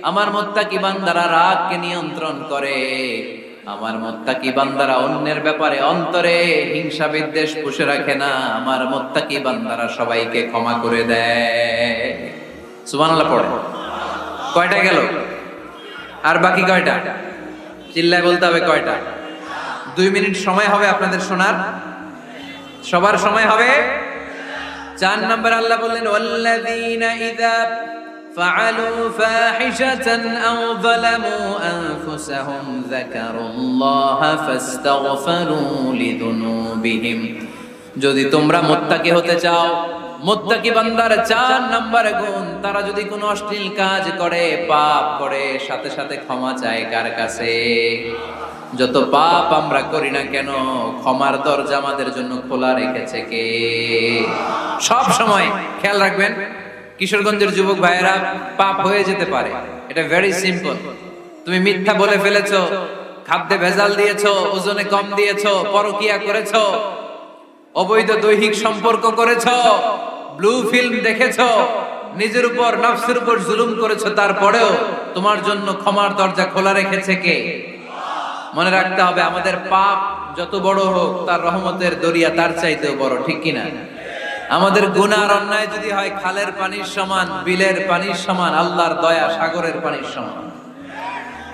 আমার মুত্তাকি বান্দারা রাগকে নিয়ন্ত্রণ করে, আমার মুত্তাকি বান্দারা অন্যের ব্যাপারে অন্তরে হিংসা বিদ্বেষ পুষে রাখে না, আমার মুত্তাকি বান্দারা সবাইকে ক্ষমা করে দেয়। সুবহানাল্লাহ পড়ে। কয়টা গেল? আর বাকি কয়টা? চিল্লায় বলতে হবে কয়টা? 2 মিনিট সময় হবে আপনাদের শোনার। সবার সময় হবে। 4 নম্বর আল্লাহ বললেন ওয়াল্লাযীনা ইযা فعلوا فاحشة أو ظلموا أنفسهم ذكروا الله فاستغفروا لذنوبهم। যদি তোমরা মুত্তাকি হতে চাও, মুত্তাকি বান্দার 4 নম্বর গুণ, তারা যদি কোনো অশ্লীল কাজ করে, পাপ করে, সাথে সাথে ক্ষমা চায় কার কাছে? যত পাপ আমরা করি না কেন, ক্ষমার দরজা আমাদের জন্য খোলা রেখেছে কে? সব সময় খেয়াল রাখবেন, কিশোরগঞ্জের যুবক ভাইয়েরা, পাপ হয়ে যেতে পারে, এটা ভেরি সিম্পল। তুমি মিথ্যা বলে ফেলেছো, খাদ্যে ভেজাল দিয়েছো, ওজনে কম দিয়েছো, পরকিয়া করেছো, অবৈধ দৈহিক সম্পর্ক করেছো, ব্লু ফিল্ম দেখেছো, নিজের উপর নফসের উপর জুলুম করেছো, তারপরেও তোমার জন্য ক্ষমার দরজা খোলা রেখেছে কে? মনে রাখতে হবে, আমাদের পাপ যত বড় হোক, তার রহমতের দরিয়া তার চাইতেও বড়, ঠিক কিনা? আমাদের গুনাহ আর অন্যায় যদি হয় খালের পানির সমান, বিলের পানির সমান, আল্লাহর দয়া সাগরের পানির সমান।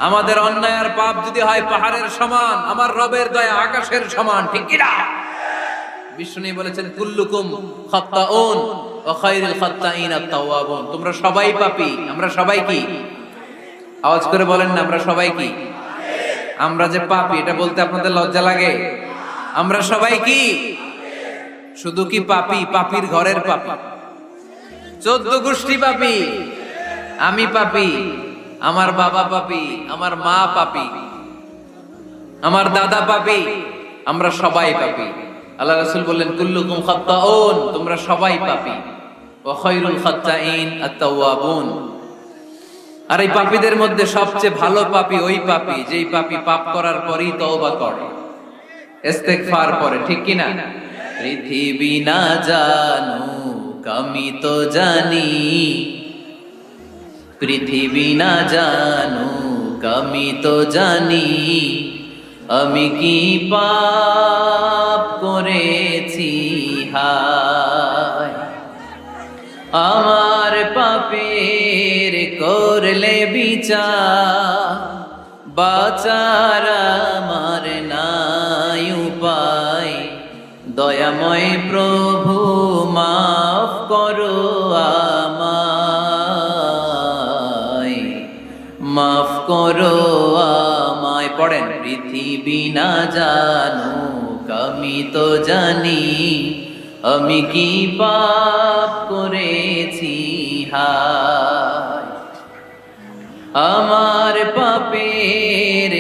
আমাদের অন্যায় আর পাপ যদি হয় পাহাড়ের সমান, আমার রবের দয়া আকাশের সমান, ঠিক কিনা? বিষ্ণু বলেছেন কুল্লুকুম খাত্তাউন ওয়া খায়রুল খাত্তাইন আত-তাওয়াবুন। তোমরা সবাই পাপী। আমরা সবাই কি? আওয়াজ করে বলেন না, আমরা সবাই কি? আমরা যে পাপী, এটা বলতে আপনাদের লজ্জা লাগে? আমরা সবাই কি? শুধু কি পাপী? পাপীর ঘরের পাপী, 14 গোষ্ঠী পাপী। আমি পাপী, আমার বাবা পাপী, আমার মা পাপী, আমার দাদা পাপী, আমরা সবাই পাপী। আল্লাহ রাসূল বললেন কুল্লুকুম খাত্তাউন, তোমরা সবাই পাপী, ওয়া খায়রুল খাত্তাইন আত-তাওয়াবুন। আর এই পাপীদের মধ্যে সবচেয়ে ভালো পাপী ওই পাপী যেই পাপী পাপ করার পরই তওবা করে, ইস্তেগফার করে, ঠিক কিনা? পৃথিবী না জানুক আমি তো জানি, পৃথিবী না জানুক আমি তো জানি, আমি কি পাপ করেছি হায়, আমার পাপের করলে বিচার, বাঁচার আমার নাই উপায়, দয়াময় প্রভু মাফ করো আমায়, মাফ করো আমায়। পড়েন পৃথিবী না জানুক আমি তো জানি, আমি কি পাপ করেছি হায়, আমার পাপের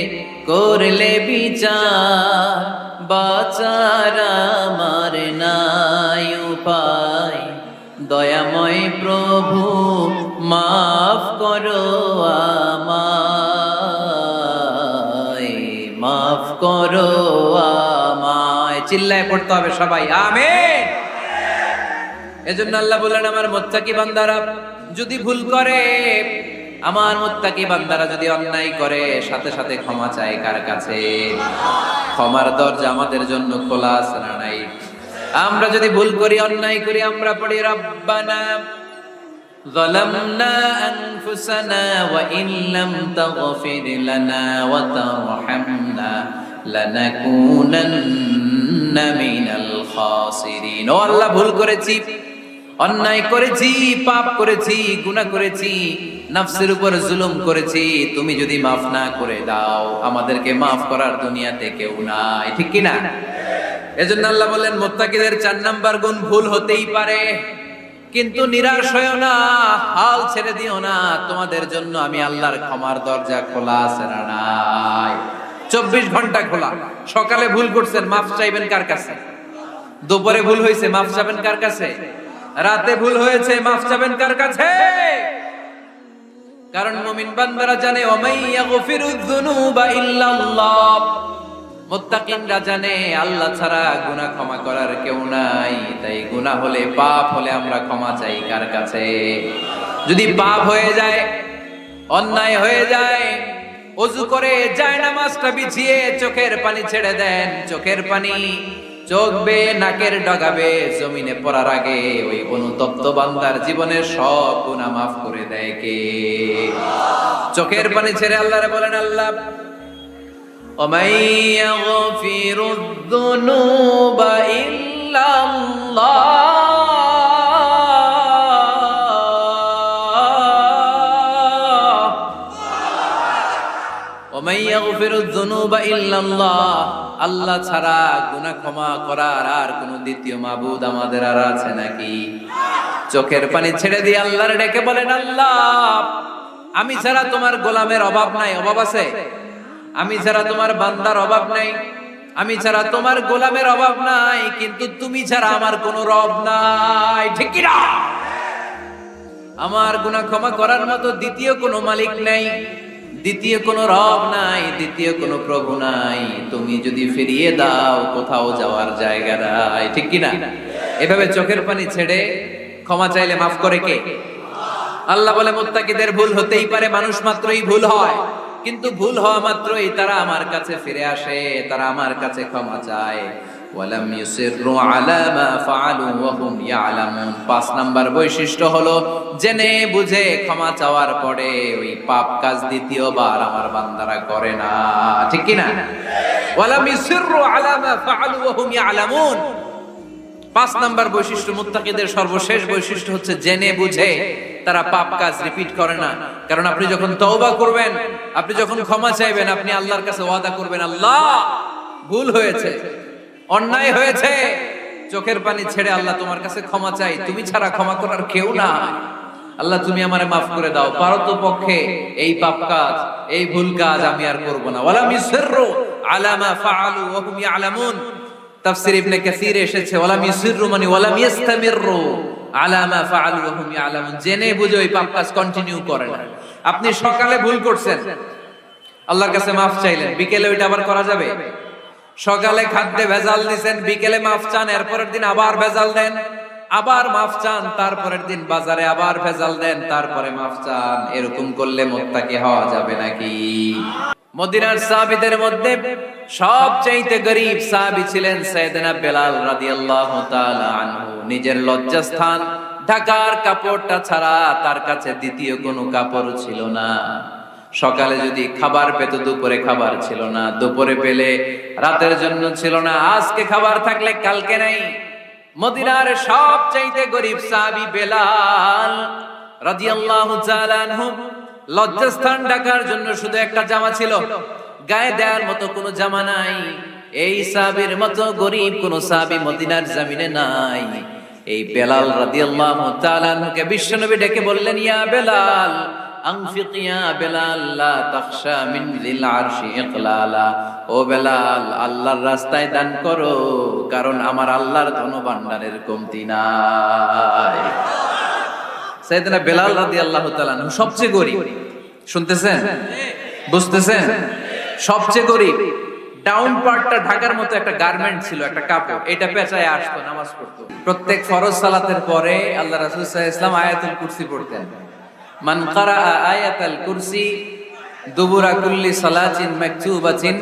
করলে বিচার, বাঁচার আমার নাই উপায়, দয়াময় প্রভু মাফ করো আমায়, মাফ করো আমায়। চিল্লায় পড়তে হবে সবাই, আমিন। এজন্য আল্লাহ বললেন আমার মুত্তাকি বান্দারা যদি ভুল করে, আমার মুত্তাকি বান্দারা যদি অন্যায় করে, সাথে সাথে ক্ষমা চায় কার কাছে? ক্ষমার দরজা আমাদের জন্য খোলা আছে না নাই? আমরা যদি ভুল করি, অন্যায় করি, আমরা পড়ি রব্বানা যালামনা আনফুসানা ওয়া ইন লাম তাগফির লানা ওয়া তারহামনা লানাকুনান্না মিনাল খাসিরিন। ও আল্লাহ, ভুল করেছি, অন্যায় করেছি, পাপ করেছি, গুনাহ করেছি, নফসের উপর জুলুম করেছি, তুমি যদি মাফ না করে দাও, আমাদেরকে মাফ করার দুনিয়াতে কেউ নাই, ঠিক কি না? এজন্য আল্লাহ বললেন মুত্তাকিদের 4 নাম্বার গুণ, ভুল হতেই পারে কিন্তু নিরাশ হয়ো না, হাল ছেড়ে দিও না, তোমাদের জন্য আমি আল্লাহর ক্ষমার দরজা খোলা আছে না নাই? 24 ঘন্টা খোলা। সকালে ভুল করছেন, মাফ চাইবেন কার কাছে? দুপুরে ভুল হয়েছে, মাফ চাবেন কার কাছে? রাতে ভুল হয়েছে, মাফ চাবেন কার কাছে? কারণ মুমিন বান্দারা জানে ওয়ামাইয়াগফিরুয যুনুবা ইল্লাল্লাহ, মুত্তাকিনরা জানে আল্লাহ ছাড়া গুনাহ ক্ষমা করার কেউ নাই। তাই গুনাহ হলে, পাপ হলে আমরা ক্ষমা চাই কার কাছে? যদি পাপ হয়ে যায়, অন্যায় হয়ে যায়, ওযু করে জায়নামাজটা বিছিয়ে চোখের পানি ছেড়ে দেন। চোখের পানি চোখ বেয়ে নাকের ডগাবে জমিনে পড়ার আগে ওই অনুতপ্ত বান্দার জীবনের সব গুনাহ মাফ করে দেয় কে? চোখের পানি ছেড়ে আল্লাহরে বলেন, আল্লাহ وَمَن يَغْفِرُ الذُّنُوبَ إِلَّا اللَّهُ وَمَن يَغْفِرُ الذُّنُوبَ إِلَّا اللَّهُ, আল্লাহ ছাড়া গুনাহ ক্ষমা করার আর কোন দ্বিতীয় মাবুদ আমাদের আর আছে নাকি? চোখের পানি ছেড়ে দিয়ে আল্লাহরে ডেকে বলেন, আল্লাহ আমি ছাড়া তোমার গোলামের অভাব নাই। অভাব আছে? আমি ছাড়া তোমার বান্দার অভাব নাই, আমি ছাড়া তোমার গোলামের অভাব নাই, কিন্তু তুমি ছাড়া আমার কোনো রব নাই। ঠিক কি না? আমার গুনাহ ক্ষমা করার মতো দ্বিতীয় কোনো মালিক নাই, দ্বিতীয় কোনো রব নাই, দ্বিতীয় কোনো প্রভু নাই। তুমি যদি ফিরিয়ে দাও কোথাও যাওয়ার জায়গা নাই। ঠিক কি না? এভাবে চোখের পানি ছেড়ে ক্ষমা চাইলে মাফ করে কে? আল্লাহ বলে মুত্তাকিদের ভুল হতেই পারে, মানুষ মাত্রই ভুল হয়, কিন্তু ভুল হওয়া মাত্রই তারা আমার কাছে ফিরে আসে, তারা আমার কাছে ক্ষমা চায়। ওয়ালাম ইউসিররু আলা মা ফাআলু ওয়া হুম ইয়ালামুন। ৫ নাম্বার বৈশিষ্ট্য হলো জেনে বুঝে ক্ষমা চাওয়ার পরে ওই পাপ কাজ দ্বিতীয়বার আমার বান্দারা করে না। ঠিক কি না? ওয়ালাম ইউসিররু আলা মা ফাআলু ওয়া হুম ইয়ালামুন। ৫ নাম্বার বৈশিষ্ট্য, মুত্তাকিদের সর্বশেষ বৈশিষ্ট্য হচ্ছে জেনে বুঝে তারা পাপ কাজ রিপিট করে না। কারণ আপনি যখন তওবা করবেন, আপনি যখন ক্ষমা চাইবেন, আপনি আল্লাহর কাছে ওয়াদা করবেন, আল্লাহ ভুল হয়েছে, অন্যায় হয়েছে, চোখের পানি ছেড়ে আল্লাহ তোমার কাছে ক্ষমা চাই, তুমি ছাড়া ক্ষমা করার কেউ না। আল্লাহ তুমি আমারে মাফ করে দাও, পারতপক্ষে এই পাপ কাজ, এই ভুল কাজ আমি আর করব না। ওয়ালাম ইউসিররু আলা মা ফাআলু ওয়া হুম ইয়ালামুন। তাফসীর ইবনে কাসীরে এসেছে ওয়ালাম ইউসিররু মানে ওয়ালাম ইস্তামিররু আলা মা ফাআলু ওয়া হুম ইয়ালামুন, জেনে বুঝে ওই পাপ কাজ কন্টিনিউ করে না। আপনি সকালে ভুল করছেন, আল্লাহর কাছে মাফ চাইলেন, বিকেলে ওইটা আবার করা যাবে? সকালে খাদ্যে ভেজাল দিবেন, বিকেলে মাফ চান, এরপরের দিন আবার ভেজাল দেন, আবার মাফ চান, তারপরের দিন বাজারে আবার ভেজাল দেন, তারপরে মাফ চান। এরকম করলে মুত্তাকি হওয়া যাবে নাকি? মদিনার সাহাবীদের মধ্যে সবচাইতে গরীব সাহাবী ছিলেন সাইয়েদনা বেলাল রাদিয়াল্লাহু তাআলা আনহু। নিজের লজ্জাস্থান ঢাকার কাপড়টা ছাড়া তার কাছে দ্বিতীয় কোনো কাপড় ছিল না। সকালে যদি খাবার পেত, দুপুরে খাবার ছিল না, দুপুরে পেলে রাতের জন্য ছিল না, আজকে খাবার থাকলে কালকে নাই। মদিনার সবচাইতে গরীব সাহাবী বেলাল রাদিয়াল্লাহু তাআলা আনহু, লজ্জাস্থান ঢাকার জন্য শুধু একটা জামা ছিল, গায়ে দেওয়ার মতো কোনো জামা নাই। এই সাহাবীর মতো গরীব কোন সাহাবী মদিনার জমিনে নাই। এই বেলাল রাদিয়াল্লাহু তাআলা আনহুকে বিশ্বনবী ডেকে বললেন, ইয়া বেলাল আনফিক ইয়া বেলাল লা তাখশা মিন যিল আরশি ইকলালা। ও বেলাল, আল্লাহর রাস্তায় দান করো, কারণ আমার আল্লাহর ধনভাণ্ডারের কমতি নাই। সাইয়েদনা বেলাল রাদিয়াল্লাহু তাআলা আনহু সবচেয়ে গরীব। শুনতেছেন? বুঝতেছেন? সবচেয়ে গরীব। ডাউন পার্টটা ঢাকার মতো একটা গার্মেন্ট ছিল, একটা কাপড়, এটা পেঁচায় আসতো, নামাজ পড়তো। প্রত্যেক ফরজ সালাতের পরে আল্লাহ রাসূল সাল্লাল্লাহু আলাইহি ওয়াসাল্লাম আয়াতুল কুরসি পড়তেন। মান ক্বারাআ আয়াতাল কুরসি দুবুরা কুল্লি সালাতিন মাকতুবাতিন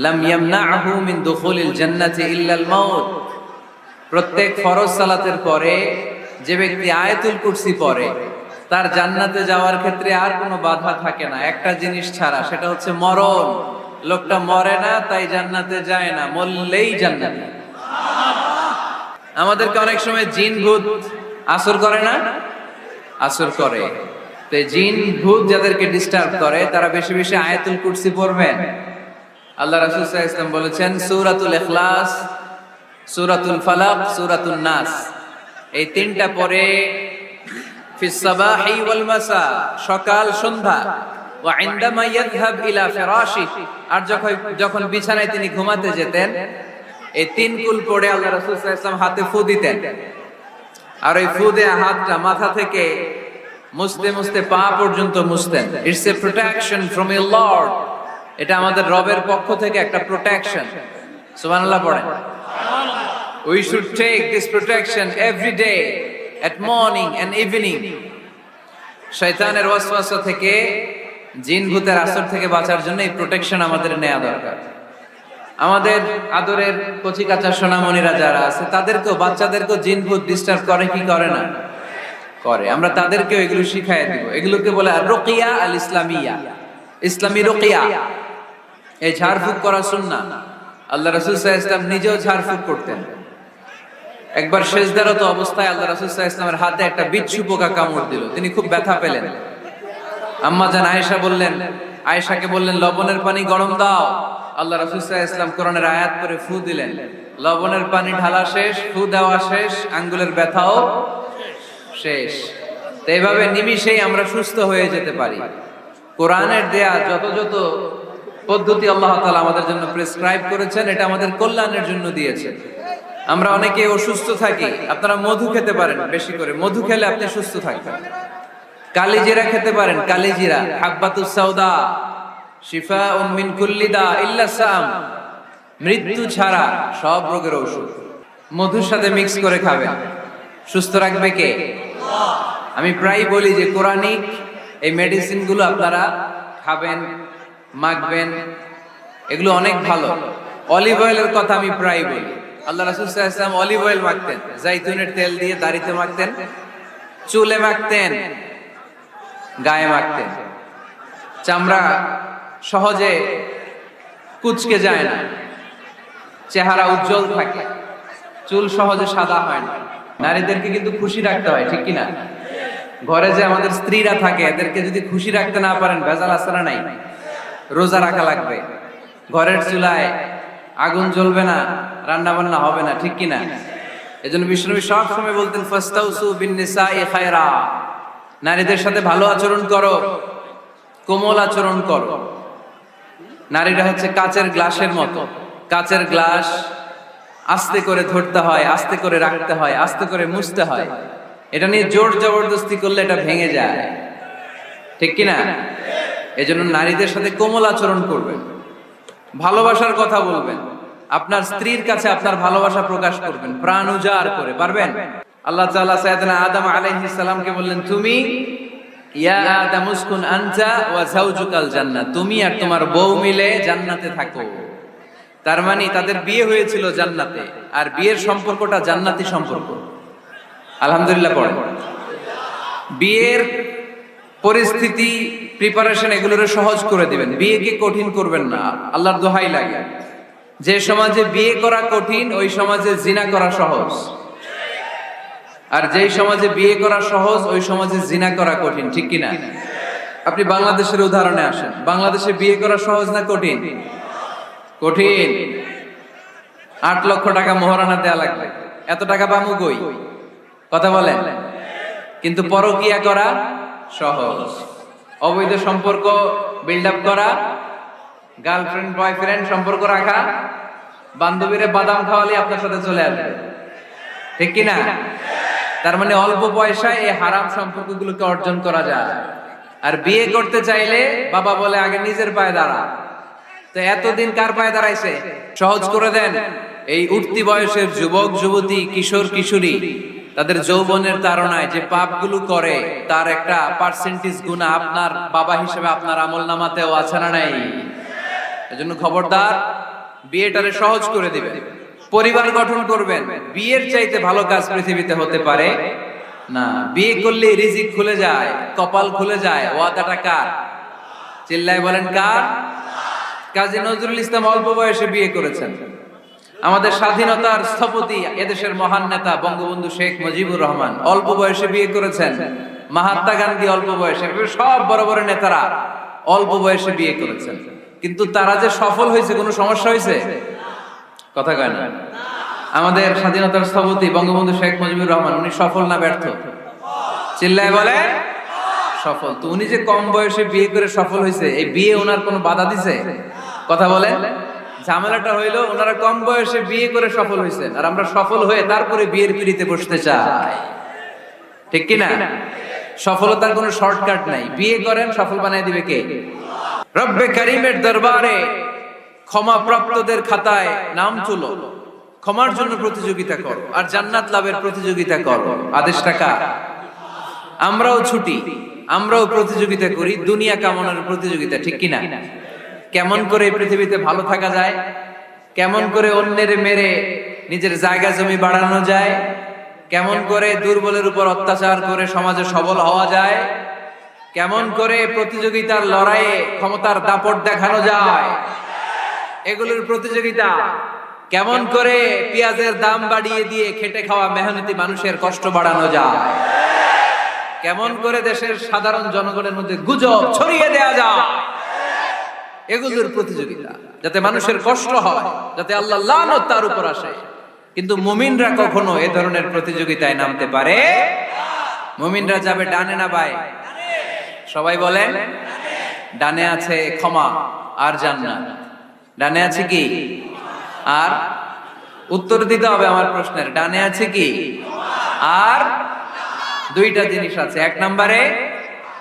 লাম ইয়ামনাহু মিন দুখুলিল জান্নাতি ইল্লাল মাউত। প্রত্যেক ফরজ সালাতের পরে যে ব্যক্তি আয়াতুল কুরসি পড়ে, তার জান্নাতে যাওয়ার ক্ষেত্রে আর কোনো বাধা থাকে না, একটা জিনিস ছাড়া, সেটা হচ্ছে মরণ। লোকটা মরে না, তাই জান্নাতে যায় না, মরলেই জান্নাতে। আমাদেরকে অনেক সময় জিন ভূত আসর করে না? আসর করে। তো জিন ভূত যাদেরকে ডিস্টার্ব করে, তারা বেশি বেশি আয়াতুল কুরসি পড়বেন। আল্লাহ রাসূল সাল্লাল্লাহু আলাইহি ওয়াসাল্লাম বলেছেন, সূরাতুল ইখলাস, সূরাতুল ফালাক, সূরাতুন নাস, এই তিনটা পরে ফিস সাবাহি ওয়াল মাসা, সকাল সন্ধ্যা, ওয়া ইনদামা ইয়াযহাব ইলা ফিরাশি, আর যখন বিছানায় তিনি ঘুমাতে যেতেন এই 3 কুল পড়ে আল্লাহ রাসূল সাল্লাল্লাহু আলাইহি ওয়াসাল্লাম হাতে ফু দিতেন, আর ওই ফু দেয়া হাতটা মাথা থেকে মুছতে মুছতে পা পর্যন্ত মুছতেন। It's a protection from your lord, এটা আমাদের রবের পক্ষ থেকে একটা প্রোটেকশন। সুবহানাল্লাহ পড়েন। We should take this protection every day at morning and evening. শয়তানের ওয়াসওয়াসা থেকে, জিন ভূতের আসর থেকে বাঁচার জন্য এই প্রোটেকশন আমাদের নেওয়া দরকার। আমাদের আদরের কচি কাঁচা সোনামণিরা যারা আছে তাদেরকেও, বাচ্চাদেরকেও জিন ভূত ডিস্টার্ব করে কি করে না? করে। আমরা তাদেরকেও এগুলো শিখাই দিব। এগুলোকে বলে রুকিয়া আল ইসলামিয়া, ইসলামী রুকিয়া। এই ঝাড়ফুঁক করা সুন্নাহ। আল্লাহ রাসূল সাল্লাল্লাহু আলাইহি ওয়াসাল্লাম নিজেও ঝাড়ফুঁক করতেন। একবার সেজদারত অবস্থায় আল্লাহ রাসূল সাল্লাল্লাহু আলাইহি ওয়াসাল্লামের হাতে একটা বিচ্ছু পোকা কামড় দিল, তিনি খুব ব্যথা পেলেন। আম্মা জান আয়েশা বললেন, আয়েশাকে বললেন লবণের পানি গরম দাও। আল্লাহ রাসূল সাল্লাল্লাহু আলাইহি ওয়াসাল্লাম কোরআনের আয়াত করে ফু দিলেন, লবণের পানি ঢালা শেষ, ফু দেওয়া শেষ, আঙ্গুলের ব্যথাও শেষ। তো এইভাবে নিমিষেই আমরা সুস্থ হয়ে যেতে পারি। কোরআনের দেয়া যত যত পদ্ধতি আল্লাহ তাআলা আমাদের জন্য প্রেসক্রাইব করেছেন, এটা আমাদের কল্যাণের জন্য দিয়েছেন। আমরা অনেকে অসুস্থ থাকি, আপনারা মধু খেতে পারেন, বেশি করে মধু খেলে আপনি সুস্থ থাকবেন। কালিজিরা খেতে পারেন, কালিজিরা, হাব্বাতুস সাউদা শিফাউন মিন কুল্লি দা ইল্লা সাম, মৃত্যু ছাড়া সব রোগের ঔষধ। মধুর সাথে মিক্স করে খাবেন, সুস্থ রাখবে কে? আমি প্রায় বলি যে কোরআনিক এই মেডিসিন গুলো আপনারা খাবেন, মাখবেন, এগুলো অনেক ভালো। অলিভ অয়েলের কথা আমি প্রায় বলি। আল্লাহ রাসূল সাল্লাল্লাহু আলাইহি ওয়াসাল্লাম অলিভ অয়েল মাখতেন, জাইতুনের তেল দিয়ে দাড়িতে মাখতেন, চুলে মাখতেন, গায়ে মাখতেন। চামড়া সহজে কুঁচকে যায় না, চেহারা উজ্জ্বল থাকে, চুল সহজে সাদা হয় না। নারীদেরকে কিন্তু খুশি রাখতে হয়, ঠিক কিনা? ঘরে যে আমাদের স্ত্রীরা থাকে, এদেরকে যদি খুশি রাখতে না পারেন, ভেজাল আছে না নাই? রোজা রাখা লাগবে, ঘরের চুলায় আগুন জ্বলবে না, রান্না বান্না হবে না, ঠিক কিনা? এজন্য বিষ্ণুনবী সব সময় বলতেন ফাস্তাউসু বিন নিসাই খায়রা, নারীদের সাথে ভালো আচরণ করো, কোমল আচরণ করো। নারীরা হচ্ছে কাচের গ্লাসের মতো। কাচের গ্লাস আস্তে করে ধরতে হয়, আস্তে করে রাখতে হয়, আস্তে করে মুছতে হয়। এটা নিয়ে জোর জবরদস্তি করলে এটা ভেঙে যায়, ঠিক কিনা? এজন্য নারীদের সাথে কোমল আচরণ করবেন, ভালোবাসার কথা বলবেন, আপনার স্ত্রীর কাছে আপনার ভালোবাসা প্রকাশ করবেন, প্রাণ উজাড় করে। পারবেন? আল্লাহ তাআলা সাইয়েদনা আদম আলাইহিস সালামকে বললেন, তুমি ইয়া আদম উসকুন আনতা ওয়া যাওজুকাল জান্নাহ, তুমি আর তোমার বউ মিলে জান্নাতে থাকো। তার মানে তাদের বিয়ে হয়েছিল জান্নাতে, আর বিয়ের সম্পর্কটা জান্নাতি সম্পর্ক। আলহামদুলিল্লাহ পড়েন। বিয়ের পরিস্থিতি, প্রিপারেশন এগুলোরে সহজ করে দিবেন, বিয়েকে কঠিন করবেন না। আল্লাহর দোহাই লাগে, যে সমাজে বিয়ে করা কঠিন ওই সমাজে জিনা করা সহজ, আর যেই সমাজে বিয়ে করা সহজ ওই সমাজে জিনা করা কঠিন, ঠিক কিনা? আপনি বাংলাদেশের উদাহরণে আসেন, বাংলাদেশে বিয়ে করা সহজ না কঠিন? কঠিন। 8 লক্ষ টাকা মোহরানা দেয়া লাগবে, এত টাকা পামু কই? কথা বলেন। কিন্তু পরকিয়া করা সহজ, অবৈধ সম্পর্ক বিল্ড আপ করা, গার্লফ্রেন্ড বয়ফ্রেন্ড সম্পর্ক রাখা, বান্ধবীরে বাদাম খাওয়ালে আপনার সাথে চলে আসবে, ঠিক কিনা? তার মানে অল্প পয়সায় এই হারাম সম্পর্কগুলোকে অর্জন করা যায়। আর বিয়ে করতে চাইলে বাবা বলে আগে নিজের পায়ে দাঁড়া। তো এতদিন কার পায়ে দাঁড়াইছে? সহজ করে দেন। এই উঠতি বয়সের যুবক যুবতী, কিশোর কিশোরী, তাদের যৌবনের তাড়নায় যে পাপগুলো করে তার একটা পার্সেন্টেজ গুনাহ আপনার বাবা হিসেবে আপনার আমলনামাতেও আছে না নাই? এজন্য খবরদার, বিয়েটারে সহজ করে দিবেন, পরিবার গঠন করবেন। বিয়ের চাইতে ভালো কাজ পৃথিবীতে হতে পারে না। বিয়ে করলে রিজিক খুলে যায়, কপাল খুলে যায়। ওয়াদাটা কার? চিল্লায় বলেন কার? কাজী নজরুল ইসলাম অল্প বয়সে বিয়ে করেছেন। আমাদের স্বাধীনতার স্থপতি, এদেশের মহান নেতা বঙ্গবন্ধু শেখ মুজিবুর রহমান অল্প বয়সে বিয়ে করেছেন। মহাত্মা গান্ধী অল্প বয়সে, সব বড় বড় নেতারা অল্প বয়সে বিয়ে করেছেন। কিন্তু তারা যে সফল হয়েছে, কোনো সমস্যা হয়েছে? কথা কয় না। আমাদের স্বাধীনতার স্থপতি বঙ্গবন্ধু শেখ মুজিবুর রহমান, উনি সফল না ব্যর্থ? চিল্লায় বলে সফল। তো উনি যে কম বয়সে বিয়ে করে সফল হয়েছে, এই বিয়ে ওনার কোনো বাধা দিছে? কথা বলে ঝামেলাটা হইলো ওনারা কম বয়সে বিয়ে করে সফল হয়েছেন, আর আমরা সফল হয়ে তারপরে বিয়ের পিড়িতে বসতে চাই। ঠিক কিনা? সফলতার কোনো শর্টকাট নাই। বিয়ে করেন, সফল বানায় দিবে কে? রব্বে কারিমের দরবারে ক্ষমা প্রাপ্তদের খাতায় নাম তুলো, ক্ষমার জন্য প্রতিযোগিতা করো, আর জান্নাত লাভের প্রতিযোগিতা করো। আদেশটা কার? আমরাও ছুটি, আমরাও প্রতিযোগিতা করি, দুনিয়া কামনার প্রতিযোগিতা। ঠিক কিনা? কেমন করে পৃথিবীতে ভালো থাকা যায়, কেমন করে অন্যের মেরে নিজের জায়গা জমি বাড়ানো যায়, কেমন করে দুর্বলের উপর অত্যাচার করে সমাজে সবল হওয়া যায়, কেমন করে প্রতিযোগিতার লড়াইয়ে ক্ষমতার দাপট দেখানো যায়, এগুলোর প্রতিযোগিতা। কেমন করে পেঁয়াজের দাম বাড়িয়ে দিয়ে খেটে খাওয়া মেহনতি মানুষের কষ্ট বাড়ানো যায়, কেমন করে দেশের সাধারণ জনগণের মধ্যে গুজব ছড়িয়ে দেয়া যায়, এগুলোর প্রতিযোগিতা, যাতে মানুষের কষ্ট হয়, যাতে আল্লাহ লানত তার উপর আসে। কিন্তু মুমিনরা কখনো এ ধরনের প্রতিযোগিতায় নামতে পারে? মুমিনরা যাবে ডানে না বায়ে? সবাই বলেন। ডানে আছে ক্ষমা আর জান্নাত। ডানে আছে কি? আর উত্তর দিতে হবে আমার প্রশ্নের। ডানে আছে কি? আর দুইটা জিনিস আছে। এক নম্বরে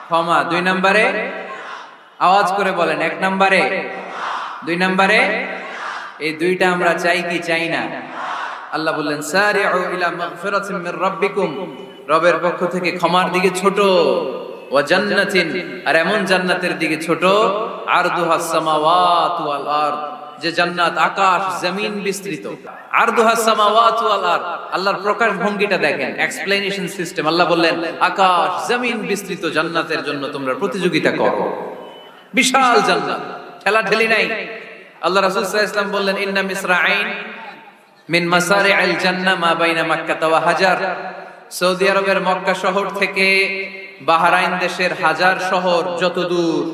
ক্ষমা, দুই নম্বরে আওয়াজ করে বলেন, এক নম্বরে, দুই নম্বরে। এই দুইটা আমরা চাই কি চাই না? আল্লাহ বললেন সারিউ ইলা মাগফিরাতিন মির রাব্বিকুম, রবের পক্ষ থেকে ক্ষমার দিকে ছোট, ওয়া জান্নাতিন, আর এমন জান্নাতের দিকে ছোট, আরদুহাস সামাওয়াতু ওয়াল আরদ, যে জান্নাত আকাশ জমিন বিস্তৃত। আরদুহাস সামাওয়াতু ওয়াল আরদ, আল্লাহর প্রকাশ ভঙ্গিটা দেখেন, এক্সপ্লেনেশন সিস্টেম। আল্লাহ বললেন আকাশ জমিন বিস্তৃত জান্নাতের জন্য তোমরা প্রতিযোগিতা করো। বিশাল জান্নাত, ঠেলা ঠেলি নাই। আল্লাহ রাসূল সাল্লাল্লাহু আলাইহি ওয়াসাল্লাম বললেন ইন্না মিসরাঈন মিন মাসারি'আল জান্নাহ মা বাইনা মাক্কা ওয়া হাজার। সৌদি আরবের মক্কা শহর থেকে বাহরাইন দেশের হাজার শহর যত দূর,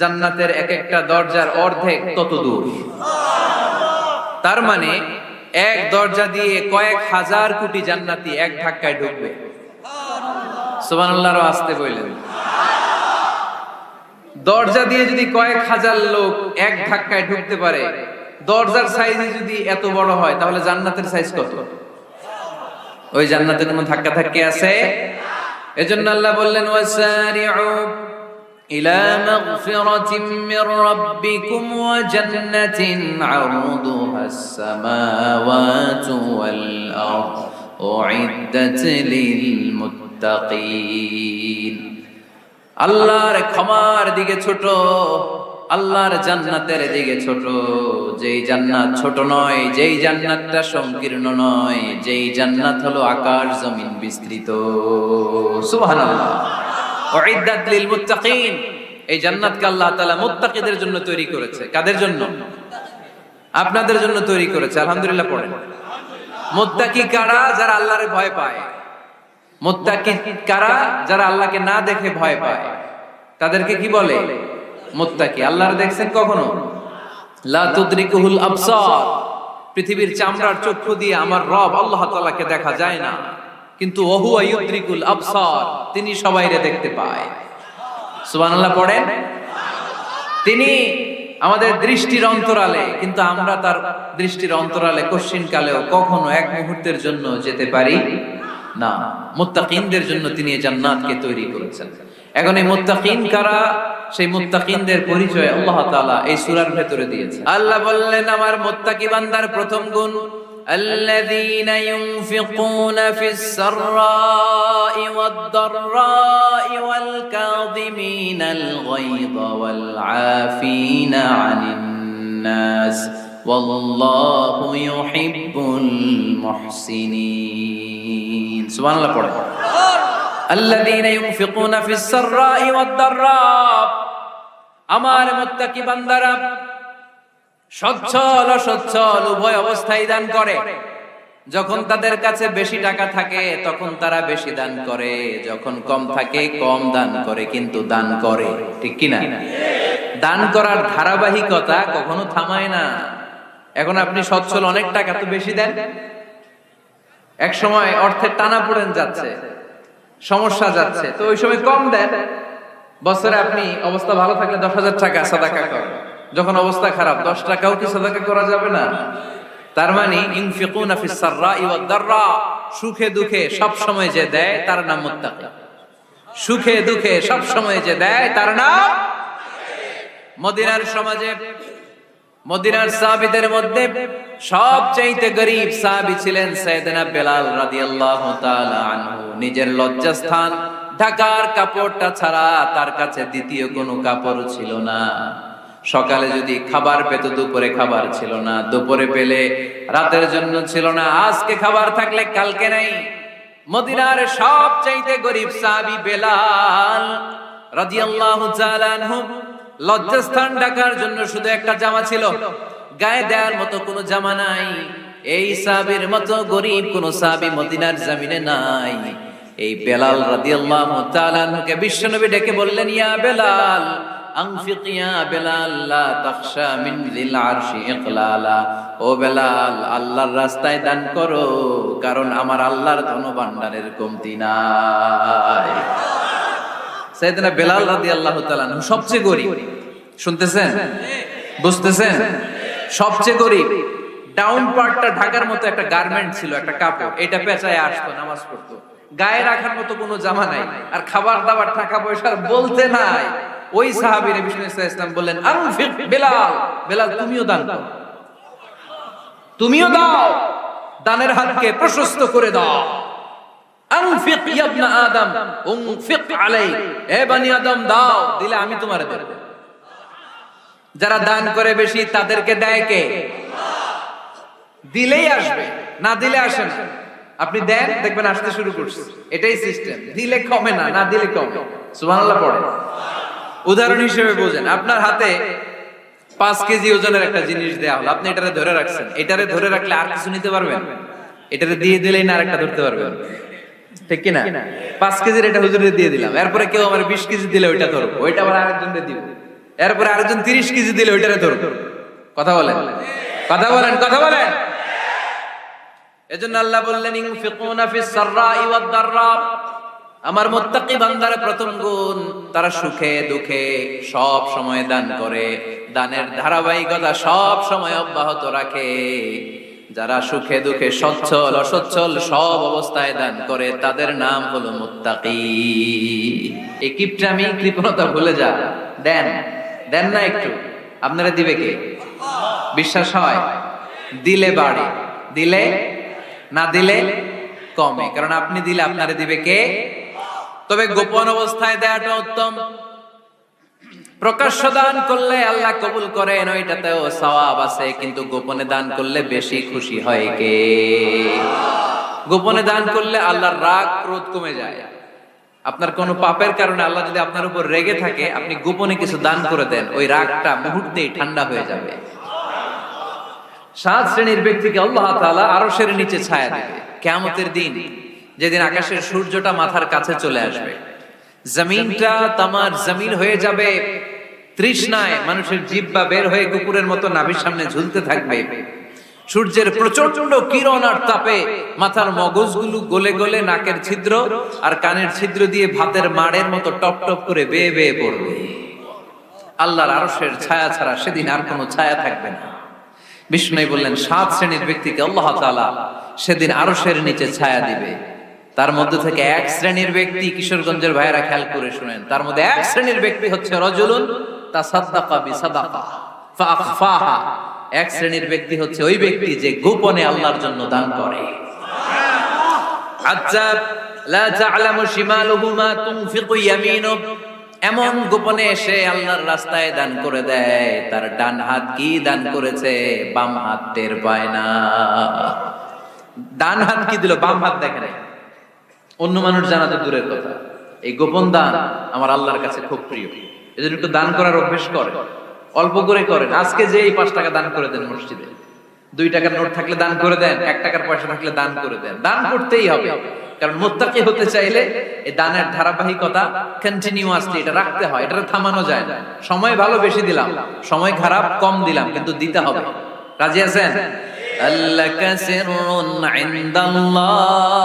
জান্নাতের এক একটা দরজার অর্ধেক তত দূর। তার মানে এক দরজা দিয়ে কয়েক হাজার কোটি জান্নাতি এক ধাক্কায় ঢুকবে। সুবহানাল্লাহর আস্তে বললেন। দরজা দিয়ে যদি কয়েক হাজার লোক এক ধাক্কায় ঢুকতে পারে, দরজার সাইজ যদি এত বড় হয়, তাহলে জান্নাতের সাইজ কত? ওই জান্নাতে কোনো ধাক্কা ধাক্কি আছে? এজন্য আল্লাহ বললেন ওয়াসারিউ ইলা মাগফিরাতিন মির রাব্বিকুম ওয়া জান্নাতিন আরদুহাস সামাওয়াতু ওয়াল আরদ উইদ্দাত লিল মুত্তাকিন। আল্লাহর ক্ষমার দিকে ছোট, আল্লাহর জান্নাতের দিকে ছোট। যেই জান্নাত ছোট নয়, যেই জান্নাতটা সংকীর্ণ নয়, যেই জান্নাত হলো আকাশ জমিন বিস্তৃত। সুবহানাল্লাহ। উইদ্দাত লিল মুত্তাকিন, এই জান্নাতকে আল্লাহ তাআলা মুত্তাকিদের জন্য তৈরি করেছে। কাদের জন্য? আপনাদের জন্য তৈরি করেছে। আলহামদুলিল্লাহ পড়েন। মুত্তাকি কারা? যারা আল্লাহরে ভয় পায়। মুত্তাকি কারা? যারা আল্লাহকে না দেখে ভয় পায়, তাদেরকে কি বলে? মুত্তাকি। আল্লাহর দেখছেন কখনো? লা তুদরিকুহুল আবসার, পৃথিবীর চামড়ার চক্ষু দিয়ে আমার রব আল্লাহ তাআলাকে দেখা যায় না, কিন্তু ওহুয়া ইউদরিকুল আবসার, তিনি সবাইরে দেখতে পায়। সুবহানাল্লাহ পড়েন। তিনি আমাদের দৃষ্টির অন্তরালে, কিন্তু আমরা তার দৃষ্টির অন্তরালে কশ্চিন কালেও কখনো এক মুহূর্তের জন্য যেতে পারি না। মুত্তাকিনদের জন্য তিনি এই জান্নাতকে তৈরি করেছেন। এখন এই মুত্তাকিন কারা? সেই মুত্তাকিনদের পরিচয় আল্লাহ তাআলা এই সূরার ভেতরে দিয়েছেন। আল্লাহ বললেন আমার মুত্তাকি বান্দার প্রথম গুণ الذين ينفقون في السراء والضراء والكاظمين الغيظ والعافين عن الناس والله يحب المحسنين سبحان الله পড়ে الذين ينفقون في السراء والضراء আমার মুত্তাকি বান্দারা সচ্ছল অসচ্ছল উভয় অবস্থায় দান করে। যখন তাদের কাছে বেশি টাকা থাকে তখন তারা বেশি দান করে, যখন কম থাকে কম দান করে, কিন্তু দান করে। ঠিক কি না? দান করার ধারাবাহিকতা কখনো থামায় না। এখন আপনি সচ্ছল, অনেক টাকা তো বেশি দেন, এক সময় অর্থের টানাপোড়েন যাচ্ছে, সমস্যা যাচ্ছে, তো ওই সময় কম দেন। বছরে আপনি অবস্থা ভালো থাকলে 10,000 টাকা সাদাকা করেন, যখন অবস্থা খারাপ 10 টাকাও কি সাদাকা করা যাবে না? তার মানে ইনফিকুনা ফিস সাররাই ওয়াদ দাররা, সুখে দুঃখে সব সময় যে দেয় তার নাম মুত্তাকি। সুখে দুঃখে সব সময় যে দেয় তার নাম। মদিনার সমাজে মদিনার সাহাবীদের মধ্যে সবচেয়ে গরীব সাহাবী ছিলেন সাইয়েদনা বেলাল রাদিয়াল্লাহু তাআলা আনহু। নিজের লজ্জাস্থান ঢাকার কাপড়টা ছাড়া তার কাছে দ্বিতীয় কোনো কাপড় ছিল না। সকালে যদি খাবার পেত, দুপুরে খাবার ছিল না, দুপুরে পেলে রাতের জন্য ছিল না, আজকে খাবার থাকলে কালকে নাই। মদিনার সবচেয়ে গরীব সাহাবী বেলাল রাদিয়াল্লাহু তাআলা আনহু, লজ্জাস্থান ঢাকার জন্য শুধু একটা জামা ছিল, গায়ে দেওয়ার মতো কোনো জামা নাই। এই সাহাবীর মতো গরীব কোন সাহাবী মদিনার জমিনে নাই। এই বেলাল রাদিয়াল্লাহু তাআলা আনহুকে বিশ্বনবী ডেকে বললেন, ইয়া বেলাল আনফিক ইয়া বেলাল লা তাখশা মিন যিল আরশি ইকলালা। ও বেলাল, আল্লাহর রাস্তায় দান করো, কারণ আমার আল্লাহর ধনভাণ্ডারের কমতি নাই। সাইয়েদনা বেলাল রাদিয়াল্লাহু তাআলা আনহু সবচেয়ে গরীব। শুনতেছেন? বুঝতেছেন? সবচেয়ে গরীব। ডাউন পার্টটা ঢাকার মতো একটা গার্মেন্ট ছিল, একটা কাপড়, এটা পেঁচায় আসতো, নামাজ পড়তো। গায়ে রাখার মতো কোনো জামা নাই, আর খাবার দাবার টাকা পয়সা বলতে নাই। ওই সাহাবীর বিষ্ণু ইসলাম বললেন, আনফিক বেলাল, বেলাল তুমিও দান করো, তুমিও দাও, দানের হাতকে প্রশস্ত করে দাও। আনফিক ইয়া ইবনা আদম উনফিক আলাই, হে বনি আদম দাও, দিলে আমি তোমারে দেব। যারা দান করে বেশি তাদেরকে দেয় কে? দিলেই আসবে, না দিলে আসে না। আপনি দেন, দেখবেন আসতে শুরু করছে। এটাই সিস্টেম। দিলে কমে না, না দিলে কমে। সুবহানাল্লাহ পড়ে। উদাহরণ হিসেবে বোঝেন, আপনার হাতে 5 কেজি ওজনের একটা জিনিস দেয়া হলো, আপনি এটারে ধরে রাখছেন। এটারে ধরে রাখলে আর কিছু নিতে পারবেন? এটারে দিয়ে দিলেই না আরেকটা ধরতে পারবেন, ঠিক কি না? 5 কেজির এটা হুজুরে দিয়ে দিলাম, এরপরে কেউ আমার 20 কেজি দিলে ওইটা ধরবো, ওইটা আবার আরেকজনকে দিব, এরপরে আরেকজন 30 কেজি দিলে ওইটারে ধরবো। কথা বলেন, কথা বলেন, কথা বলেন। এজন্য আল্লাহ বললেন, ইনফিকুনা ফিস সাররাই ওয়াদ দাররা। আমার মুত্তাকি বান্দারা প্রথম গুণ, তারা সুখে দুঃখে সব সময় দান করে, দানের ধারাবাহিকতা সব সময় অব্যাহত রাখে। যারা সুখে দুঃখে সচ্ছল অসচ্ছল সব অবস্থায় দান করে, তাদের নাম হলো মুত্তাকি। এই কিপটামি কৃপণতা ভুলে যা, দেন, দেন না একটু, আপনারা দিবে কে? বিশ্বাস হয়? দিলে বাড়ে, দিলে না দিলে কমে, কারণ আপনি দিলে আপনারে দিবে কে? তবে গোপন অবস্থায় দেওয়াটা উত্তম। প্রকাশ্য দান করলে আল্লাহ কবুল করেন, ওইটাতেও সওয়াব আছে, কিন্তু গোপনে দান করলে বেশি খুশি হয় কে? গোপনে দান করলে আল্লাহর রাগ ক্রোধ কমে যায়। আপনার কোনো পাপের কারণে আল্লাহ যদি আপনার উপর রেগে থাকে, আপনি গোপনে কিছু দান করে দেন, ওই রাগটা মুহূর্তেই ঠান্ডা হয়ে যাবে। 7 শ্রেণীর ব্যক্তিকে আল্লাহ তাআলা আরশের নিচে ছায়া দেবে কিয়ামতের দিন, যেদিন আকাশের সূর্যটা মাথার কাছে চলে আসবে, জমিনটা তামার জমিন হয়ে যাবে, তৃষ্ণায় মানুষের জিহ্বা বের হয়ে কুকুরের মতো নাভির সামনে ঝুলতে থাকবে। সূর্যের প্রচন্ড কিরণ আর তাপে মাথার মগজগুলো গলে গলে নাকের ছিদ্র আর কানের ছিদ্র দিয়ে ভাতের মাড়ের মতো টপ টপ করে বেয়ে বেয়ে পড়বে। আল্লাহর আরশের ছায়া ছাড়া সেদিন আর কোনো ছায়া থাকবে না। বিষ্ণু বললেন, 7 শ্রেণীর ব্যক্তিকে আল্লাহ তাআলা সেদিন আরশের নিচে ছায়া দিবে। তার মধ্যে থেকে 1 শ্রেণীর ব্যক্তি, কিশোরগঞ্জের ভাইয়েরা খেয়াল করে শুনেন, তার মধ্যে 1 শ্রেণীর ব্যক্তি হচ্ছে রাজুলুন তাসাদ্দাকা বিসাদাকা ফাআখফাহা। 1 শ্রেণীর ব্যক্তি হচ্ছে ওই ব্যক্তি যে গোপনে আল্লাহর জন্য দান করে। আচ্ছা, লা তা'লামু শিমালুহু মা তুনফিকু ইয়ামিনু, এমন গোপনে এসে আল্লাহর রাস্তায় দান করে দেয়, তার ডান হাত কি দান করেছে বাম হাত টের পায় না। ডান হাত কি দিল, বাম হাত দেখে না। অন্য মানুষ জানা তো দূরের কথা, এই গোপন দান আমার আল্লাহর কাছে খুব প্রিয়। এজন্য একটু দান করার অভ্যেস করেন, অল্প করে করেন। আজকে যে এই 5 টাকা দান করে দেন মসজিদে, 2 টাকার নোট থাকলে দান করে দেন, 1 টাকার পয়সা থাকলে দান করে দেন। দান করতেই হবে, কারণ মুত্তাকি হতে চাইলে এই দানের ধারাবাহিকতা কন্টিনিউয়াসলি এটা রাখতে হয়, এটা থামানো যায় না। সময় ভালো বেশি দিলাম, সময় খারাপ কম দিলাম, কিন্তু দিতে হবে। রাজি আছেন? আল্লাকা সিররুন ইনদাল্লাহ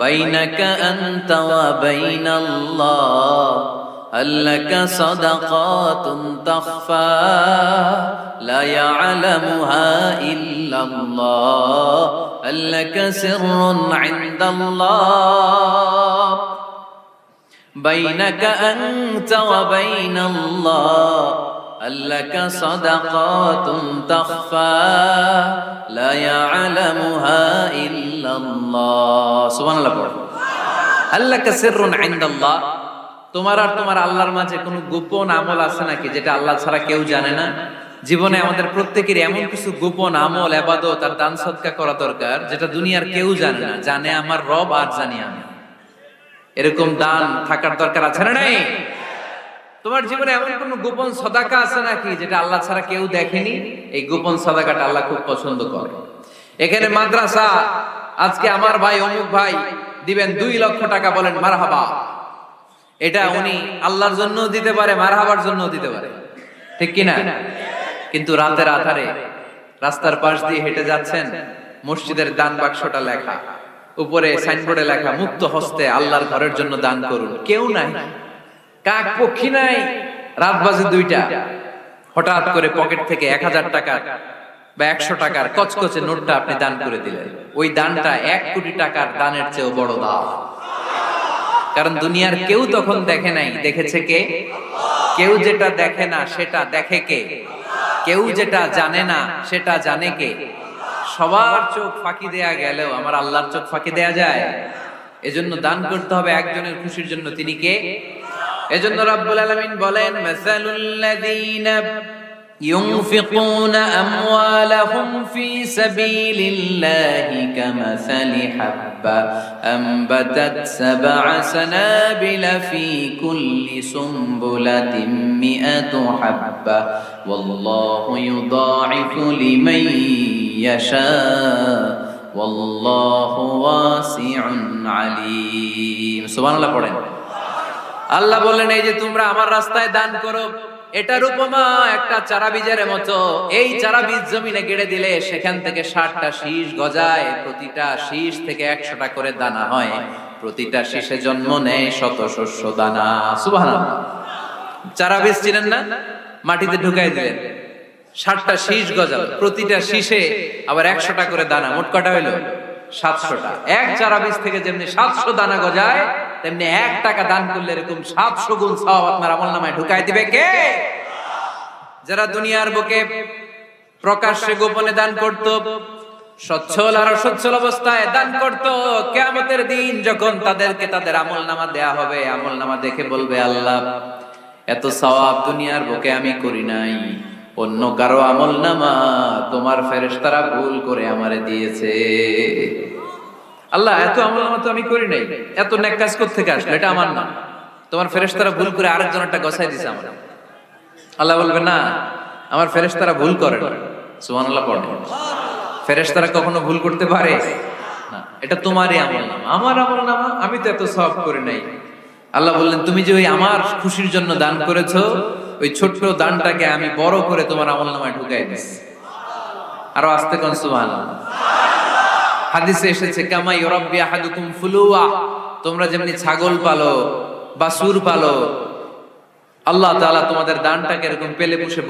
বাইনাকা আনতা ওয়া বাইনাল্লাহ আল্লাকা সাদাকাতুন তাখফা লা ইয়ালামুহা ইল্লাল্লাহ আল্লাকা সিররুন ইনদাল্লাহ বাইনাকা আনতা ওয়া বাইনাল্লাহ আল্লাকা সাদাকাতুন তাখফা লা ইয়ালামুহা ইল্লাল্লাহ সুবহানাল্লাহ পড়ো। আল্লাকা সিররুন ইনদাল্লাহ, তোমার আর তোমার আল্লাহর মাঝে কোনো গোপন আমল আছে নাকি যেটা আল্লাহ ছাড়া কেউ জানে না? জীবনে আমাদের প্রত্যেকের এমন কিছু গোপন আমল, ইবাদত আর দান সদকা করা দরকার যেটা দুনিয়ার কেউ জানে না, জানে আমার রব আর জানি আমি। এরকম দান থাকার দরকার আছে না নাই? তোমার জীবনে এমন কোন গোপন সদাকা আছে নাকি যেটা আল্লাহ ছাড়া কেউ দেখেনি? এই গোপন সদাকাটা আল্লাহ খুব পছন্দ করে। এখানে মাদ্রাসা, আজকে আমার ভাই অমুক ভাই দিবেন 2 লক্ষ টাকা, বলেন মারহাবা। এটা উনি আল্লাহর জন্য দিতে পারে, মারহাবার জন্য দিতে পারে, ঠিক কিনা? কিন্তু রাতের আধারে রাস্তার পাশ দিয়ে হেঁটে যাচ্ছেন, মসজিদের দান বাক্সটা লেখা, উপরে সাইনবোর্ডে লেখা মুক্ত হস্তে আল্লাহর ঘরের জন্য দান করুন। কেউ নাই, কাক পক্ষী নাই, রাত বাজে 2টা, হঠাৎ করে পকেট থেকে 1000 টাকা বা 100 টাকার কচকচে নোটটা আপনি দান করে দিলেন। ওই দানটা 1 কোটি টাকার দানের চেয়েও বড় দান। কারণ দুনিয়ার কেউ তখন দেখে নাই, দেখেছে কে? কেউ যেটা দেখে না সেটা দেখে কে? কেউ যেটা জানে না সেটা জানে কে? সবার চোখ ফাঁকি দেয়া গেলেও আমার আল্লাহর চোখ ফাঁকি দেয়া যায়? এজন্য দান করতে হবে একজনের খুশির জন্য, তিনি কে? এজন্য রাব্বুল আলামিন বলেন, মাসালুল লাযীনা ইউনফিকুনা আমওয়ালাহুম ফি সাবিলিল্লাহি কামাসালি হাব্বা আমবাতাত সাবআ সানাবিলা ফি কুল্লি সুমবুলাতিন মিআতু হাব্বা ওয়াল্লাহু ইউদাঈফু লিমান ইয়াশা ওয়াল্লাহু ওয়াসিউন আলীম। সুবহানাল্লাহ পড়েন। আল্লাহ বললেন, এই যে তোমরা আমার রাস্তায় দান করো, এটার উপমা একটা চারা বীজের মতো। এই চারা বীজ জমিনে গেড়ে দিলে সেখান থেকে 60টা শীষ গজায়, প্রতিটা শীষ থেকে 100টা করে দানা হয়, প্রতিটা শীষে জন্ম নেয় শত শস্য দানা। সুবহানাল্লাহ। চারা বীজ ছিলেন না, মাটিতে ঢুকাই দিলেন, 60টা শীষ গজাল, প্রতিটা শীষে আবার 100টা করে দানা, মোট কটা হইল 700টা। এক চারা বীজ থেকে যেমনি 700 দানা গজায়, তেমনি 1 টাকা দান করলে এরকম 700 গুণ সওয়াব আপনার আমলনামায় ঢুকাই দিবে কে? যারা দুনিয়ার বুকে প্রকাশ্যে গোপনে দান করত, সচ্ছল আর অসচ্ছল অবস্থায় দান করত, কিয়ামতের দিন যখন তাদেরকে তাদের আমলনামা দেয়া হবে, আমলনামা দেখে বলবে, আল্লাহ এত সওয়াব দুনিয়ার বুকে আমি করি নাই, অন্য কারো আমলনামা তোমার ফেরেশতারা ভুল করে আমারে দিয়েছে। আল্লাহ এত আমলনামা তো আমি করি নাই, এত নেক কাজ কোত্থেকে আসলো? এটা আমার না, তোমার ফেরেশতারা ভুল করে আরেকজনেরটা গছাই দিয়েছে আমার। আল্লাহ বলবে, না, আমার ফেরেশতারা ভুল করে না। সুবহানাল্লাহ পড়ে। ফেরেশতারা কখনো ভুল করতে পারে না, এটা তোমারই আমলনামা, আমার আমলনামা, আমি তো এত সওয়াব করে নাই। আল্লাহ বললেন, তুমি যে ওই আমার খুশির জন্য দান করেছো, ওই ছোট্ট দানটাকে আমি বড় করে তোমার আমলনামায় ঢুকাই দিচ্ছি। আরো আস্তে কোন সুবহানাল্লাহ। হাদিসে এসেছে, কামা ইউরাব্বি আহাদুকুম ফুলুয়া, তোমরা যেমনি ছাগল পালো, বাছুর পালো, আল্লাহ তাআলা তোমাদের দানটাকে এরকম পেলে পুষে